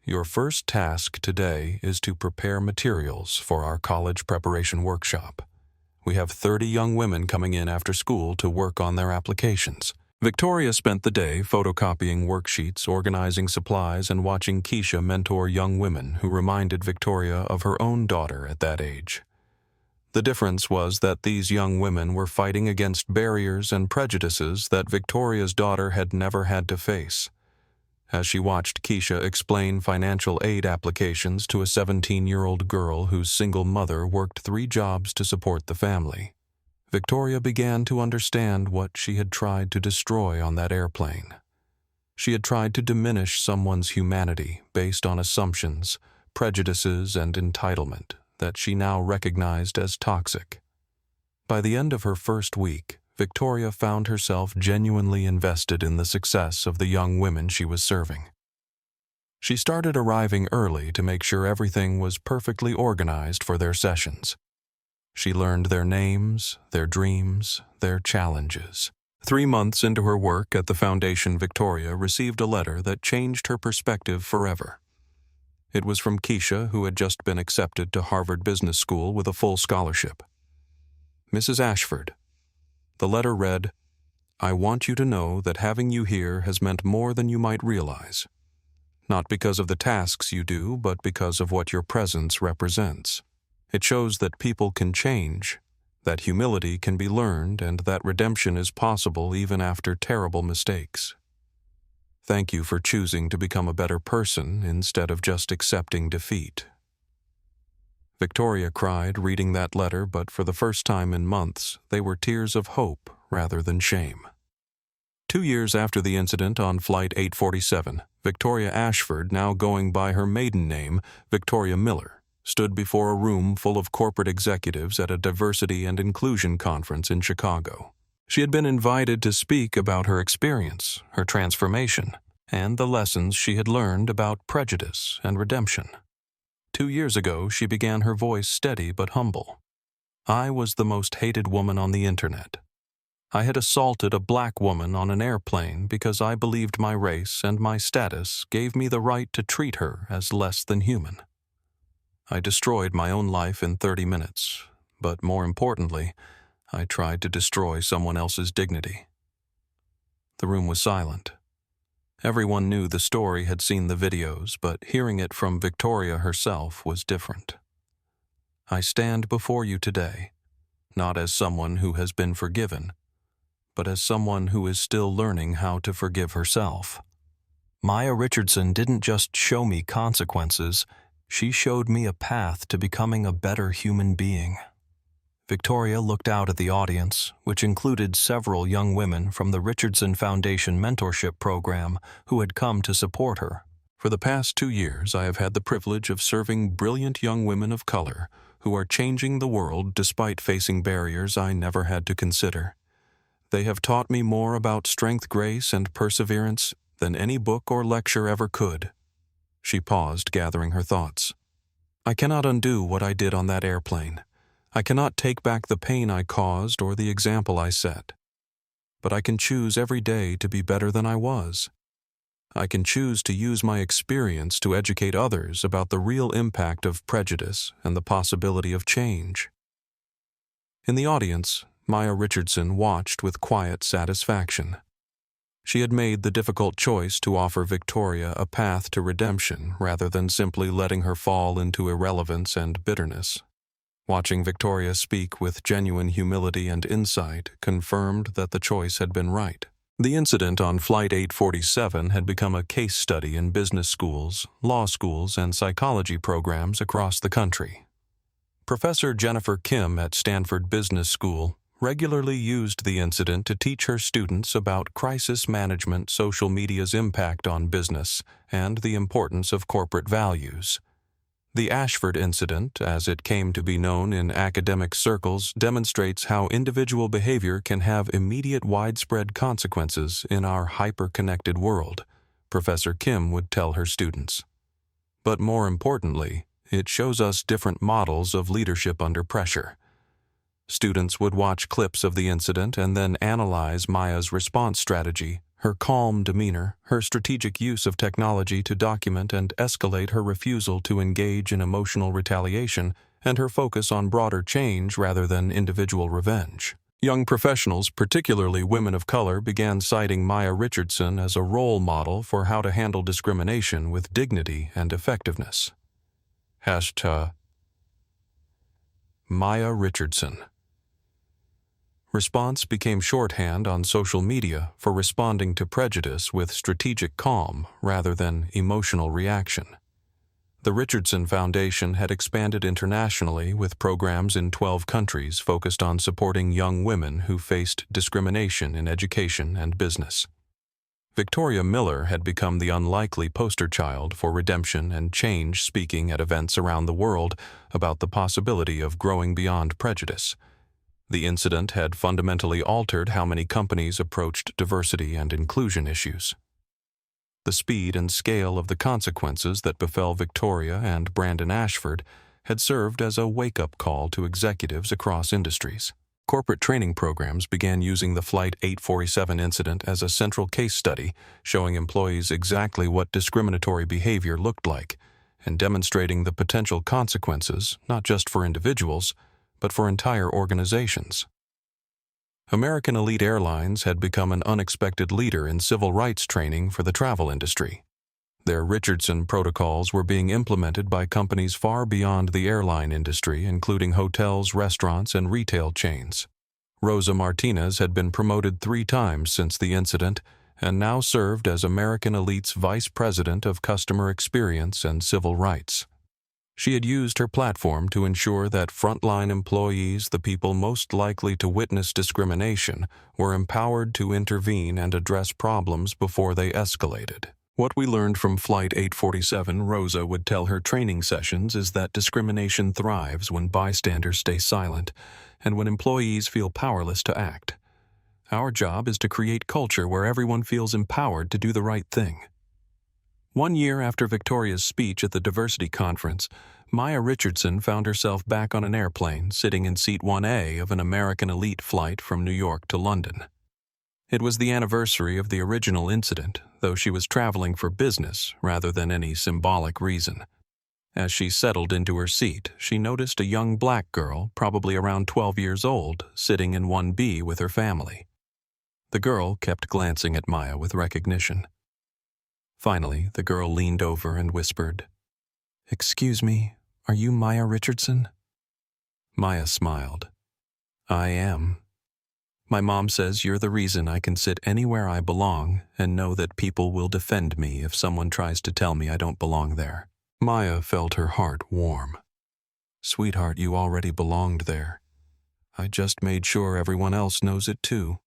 "Your first task today is to prepare materials for our college preparation workshop. We have 30 young women coming in after school to work on their applications." Victoria spent the day photocopying worksheets, organizing supplies, and watching Keisha mentor young women who reminded Victoria of her own daughter at that age. The difference was that these young women were fighting against barriers and prejudices that Victoria's daughter had never had to face. As she watched Keisha explain financial aid applications to a 17-year-old girl whose single mother worked 3 jobs to support the family, Victoria began to understand what she had tried to destroy on that airplane. She had tried to diminish someone's humanity based on assumptions, prejudices, and entitlement that she now recognized as toxic. By the end of her first week, Victoria found herself genuinely invested in the success of the young women she was serving. She started arriving early to make sure everything was perfectly organized for their sessions. She learned their names, their dreams, their challenges. 3 months into her work at the foundation, Victoria received a letter that changed her perspective forever. It was from Keisha, who had just been accepted to Harvard Business School with a full scholarship. Mrs. Ashford. The letter read, "I want you to know that having you here has meant more than you might realize. Not because of the tasks you do, but because of what your presence represents. It shows that people can change, that humility can be learned, and that redemption is possible even after terrible mistakes. Thank you for choosing to become a better person instead of just accepting defeat." Victoria cried reading that letter, but for the first time in months, they were tears of hope rather than shame. 2 years after the incident on Flight 847, Victoria Ashford, now going by her maiden name, Victoria Miller, stood before a room full of corporate executives at a diversity and inclusion conference in Chicago. She had been invited to speak about her experience, her transformation, and the lessons she had learned about prejudice and redemption. 2 years ago, she began her voice steady but humble. "I was the most hated woman on the internet. I had assaulted a black woman on an airplane because I believed my race and my status gave me the right to treat her as less than human. I destroyed my own life in 30 minutes, but more importantly, I tried to destroy someone else's dignity." The room was silent. Everyone knew the story, had seen the videos, but hearing it from Victoria herself was different. "I stand before you today, not as someone who has been forgiven, but as someone who is still learning how to forgive herself. Maya Richardson didn't just show me consequences, she showed me a path to becoming a better human being." Victoria looked out at the audience, which included several young women from the Richardson Foundation mentorship program who had come to support her. "For the past 2 years, I have had the privilege of serving brilliant young women of color who are changing the world despite facing barriers I never had to consider. They have taught me more about strength, grace, and perseverance than any book or lecture ever could." She paused, gathering her thoughts. "I cannot undo what I did on that airplane. I cannot take back the pain I caused or the example I set. But I can choose every day to be better than I was. I can choose to use my experience to educate others about the real impact of prejudice and the possibility of change." In the audience, Maya Richardson watched with quiet satisfaction. She had made the difficult choice to offer Victoria a path to redemption rather than simply letting her fall into irrelevance and bitterness. Watching Victoria speak with genuine humility and insight confirmed that the choice had been right. The incident on Flight 847 had become a case study in business schools, law schools, and psychology programs across the country. Professor Jennifer Kim at Stanford Business School regularly used the incident to teach her students about crisis management, social media's impact on business, and the importance of corporate values. The Ashford incident, as it came to be known in academic circles, demonstrates how individual behavior can have immediate widespread consequences in our hyper-connected world, Professor Kim would tell her students. But more importantly, it shows us different models of leadership under pressure. Students would watch clips of the incident and then analyze Maya's response strategy, her calm demeanor, her strategic use of technology to document and escalate her refusal to engage in emotional retaliation, and her focus on broader change rather than individual revenge. Young professionals, particularly women of color, began citing Maya Richardson as a role model for how to handle discrimination with dignity and effectiveness. Hashtag Maya Richardson. Response became shorthand on social media for responding to prejudice with strategic calm rather than emotional reaction. The Richardson Foundation had expanded internationally with programs in 12 countries focused on supporting young women who faced discrimination in education and business. Victoria Miller had become the unlikely poster child for redemption and change, speaking at events around the world about the possibility of growing beyond prejudice. The incident had fundamentally altered how many companies approached diversity and inclusion issues. The speed and scale of the consequences that befell Victoria and Brandon Ashford had served as a wake-up call to executives across industries. Corporate training programs began using the Flight 847 incident as a central case study, showing employees exactly what discriminatory behavior looked like, and demonstrating the potential consequences not just for individuals, but for entire organizations. American Elite Airlines had become an unexpected leader in civil rights training for the travel industry. Their Richardson protocols were being implemented by companies far beyond the airline industry, including hotels, restaurants, and retail chains. Rosa Martinez had been promoted 3 times since the incident and now served as American Elite's Vice President of Customer Experience and Civil Rights. She had used her platform to ensure that frontline employees, the people most likely to witness discrimination, were empowered to intervene and address problems before they escalated. What we learned from Flight 847, Rosa would tell her training sessions, is that discrimination thrives when bystanders stay silent and when employees feel powerless to act. Our job is to create culture where everyone feels empowered to do the right thing. 1 year after Victoria's speech at the diversity conference, Maya Richardson found herself back on an airplane, sitting in seat 1A of an American Elite flight from New York to London. It was the anniversary of the original incident, though she was traveling for business rather than any symbolic reason. As she settled into her seat, she noticed a young black girl, probably around 12 years old, sitting in 1B with her family. The girl kept glancing at Maya with recognition. Finally, the girl leaned over and whispered, "Excuse me, are you Maya Richardson?" Maya smiled. "I am. My mom says you're the reason I can sit anywhere I belong and know that people will defend me if someone tries to tell me I don't belong there." Maya felt her heart warm. "Sweetheart, you already belonged there. I just made sure everyone else knows it too."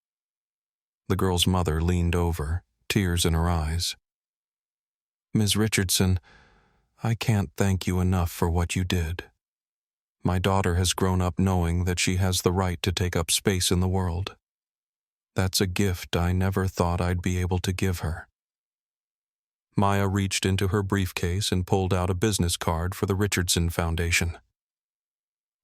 The girl's mother leaned over, tears in her eyes. "Ms. Richardson, I can't thank you enough for what you did. My daughter has grown up knowing that she has the right to take up space in the world. That's a gift I never thought I'd be able to give her." Maya reached into her briefcase and pulled out a business card for the Richardson Foundation.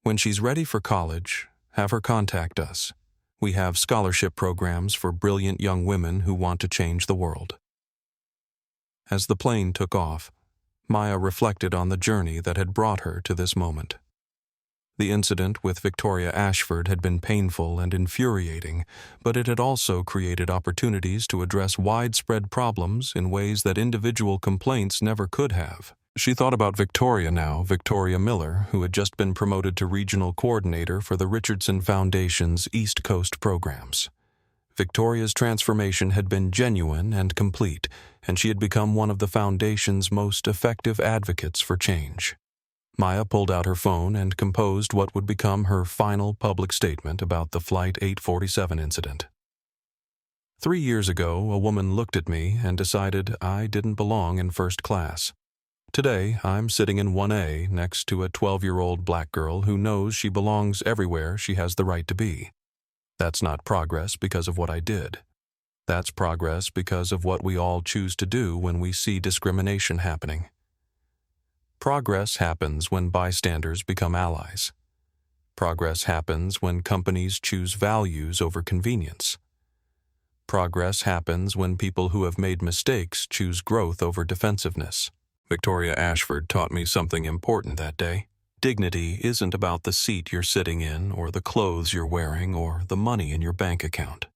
"When she's ready for college, have her contact us. We have scholarship programs for brilliant young women who want to change the world." As the plane took off, Maya reflected on the journey that had brought her to this moment. The incident with Victoria Ashford had been painful and infuriating, but it had also created opportunities to address widespread problems in ways that individual complaints never could have. She thought about Victoria now, Victoria Miller, who had just been promoted to regional coordinator for the Richardson Foundation's East Coast programs. Victoria's transformation had been genuine and complete, and she had become one of the Foundation's most effective advocates for change. Maya pulled out her phone and composed what would become her final public statement about the Flight 847 incident. 3 years ago, a woman looked at me and decided I didn't belong in first class. Today, I'm sitting in 1A next to a 12-year-old black girl who knows she belongs everywhere she has the right to be. That's not progress because of what I did. That's progress because of what we all choose to do when we see discrimination happening. Progress happens when bystanders become allies. Progress happens when companies choose values over convenience. Progress happens when people who have made mistakes choose growth over defensiveness. Victoria Ashford taught me something important that day. Dignity isn't about the seat you're sitting in, or the clothes you're wearing, or the money in your bank account.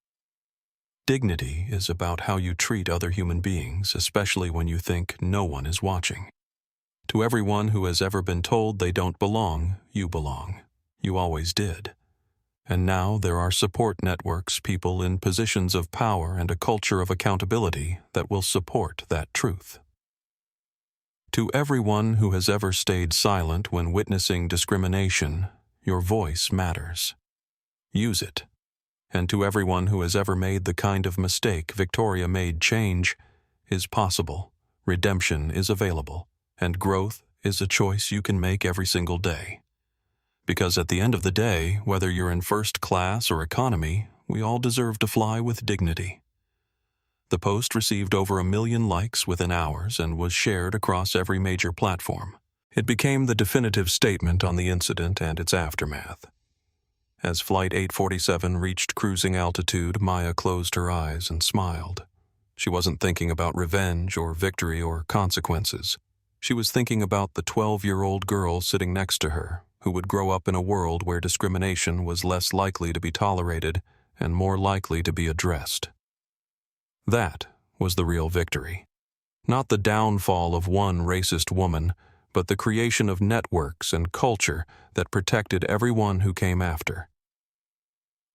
Dignity is about how you treat other human beings, especially when you think no one is watching. To everyone who has ever been told they don't belong, you belong. You always did. And now there are support networks, people in positions of power, and a culture of accountability that will support that truth. To everyone who has ever stayed silent when witnessing discrimination, your voice matters. Use it. And to everyone who has ever made the kind of mistake Victoria made, change is possible, redemption is available, and growth is a choice you can make every single day. Because at the end of the day, whether you're in first class or economy, we all deserve to fly with dignity. The post received over 1 million likes within hours and was shared across every major platform. It became the definitive statement on the incident and its aftermath. As Flight 847 reached cruising altitude, Maya closed her eyes and smiled. She wasn't thinking about revenge or victory or consequences. She was thinking about the 12-year-old girl sitting next to her, who would grow up in a world where discrimination was less likely to be tolerated and more likely to be addressed. That was the real victory. Not the downfall of one racist woman, but the creation of networks and culture that protected everyone who came after.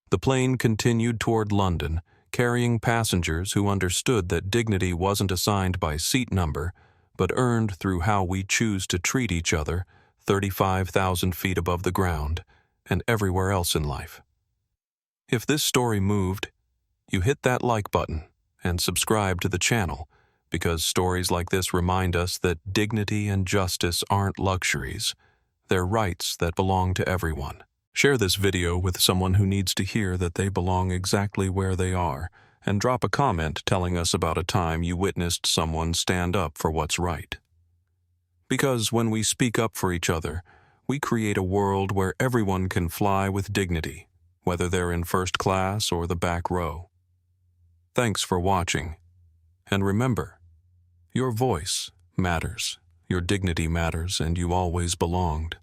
The plane continued toward London, carrying passengers who understood that dignity wasn't assigned by seat number, but earned through how we choose to treat each other 35,000 feet above the ground and everywhere else in life. If this story moved, you hit that like button and subscribe to the channel, because stories like this remind us that dignity and justice aren't luxuries. They're rights that belong to everyone. Share this video with someone who needs to hear that they belong exactly where they are, and drop a comment telling us about a time you witnessed someone stand up for what's right. Because when we speak up for each other, we create a world where everyone can fly with dignity, whether they're in first class or the back row. Thanks for watching. And remember, your voice matters, your dignity matters, and you always belonged.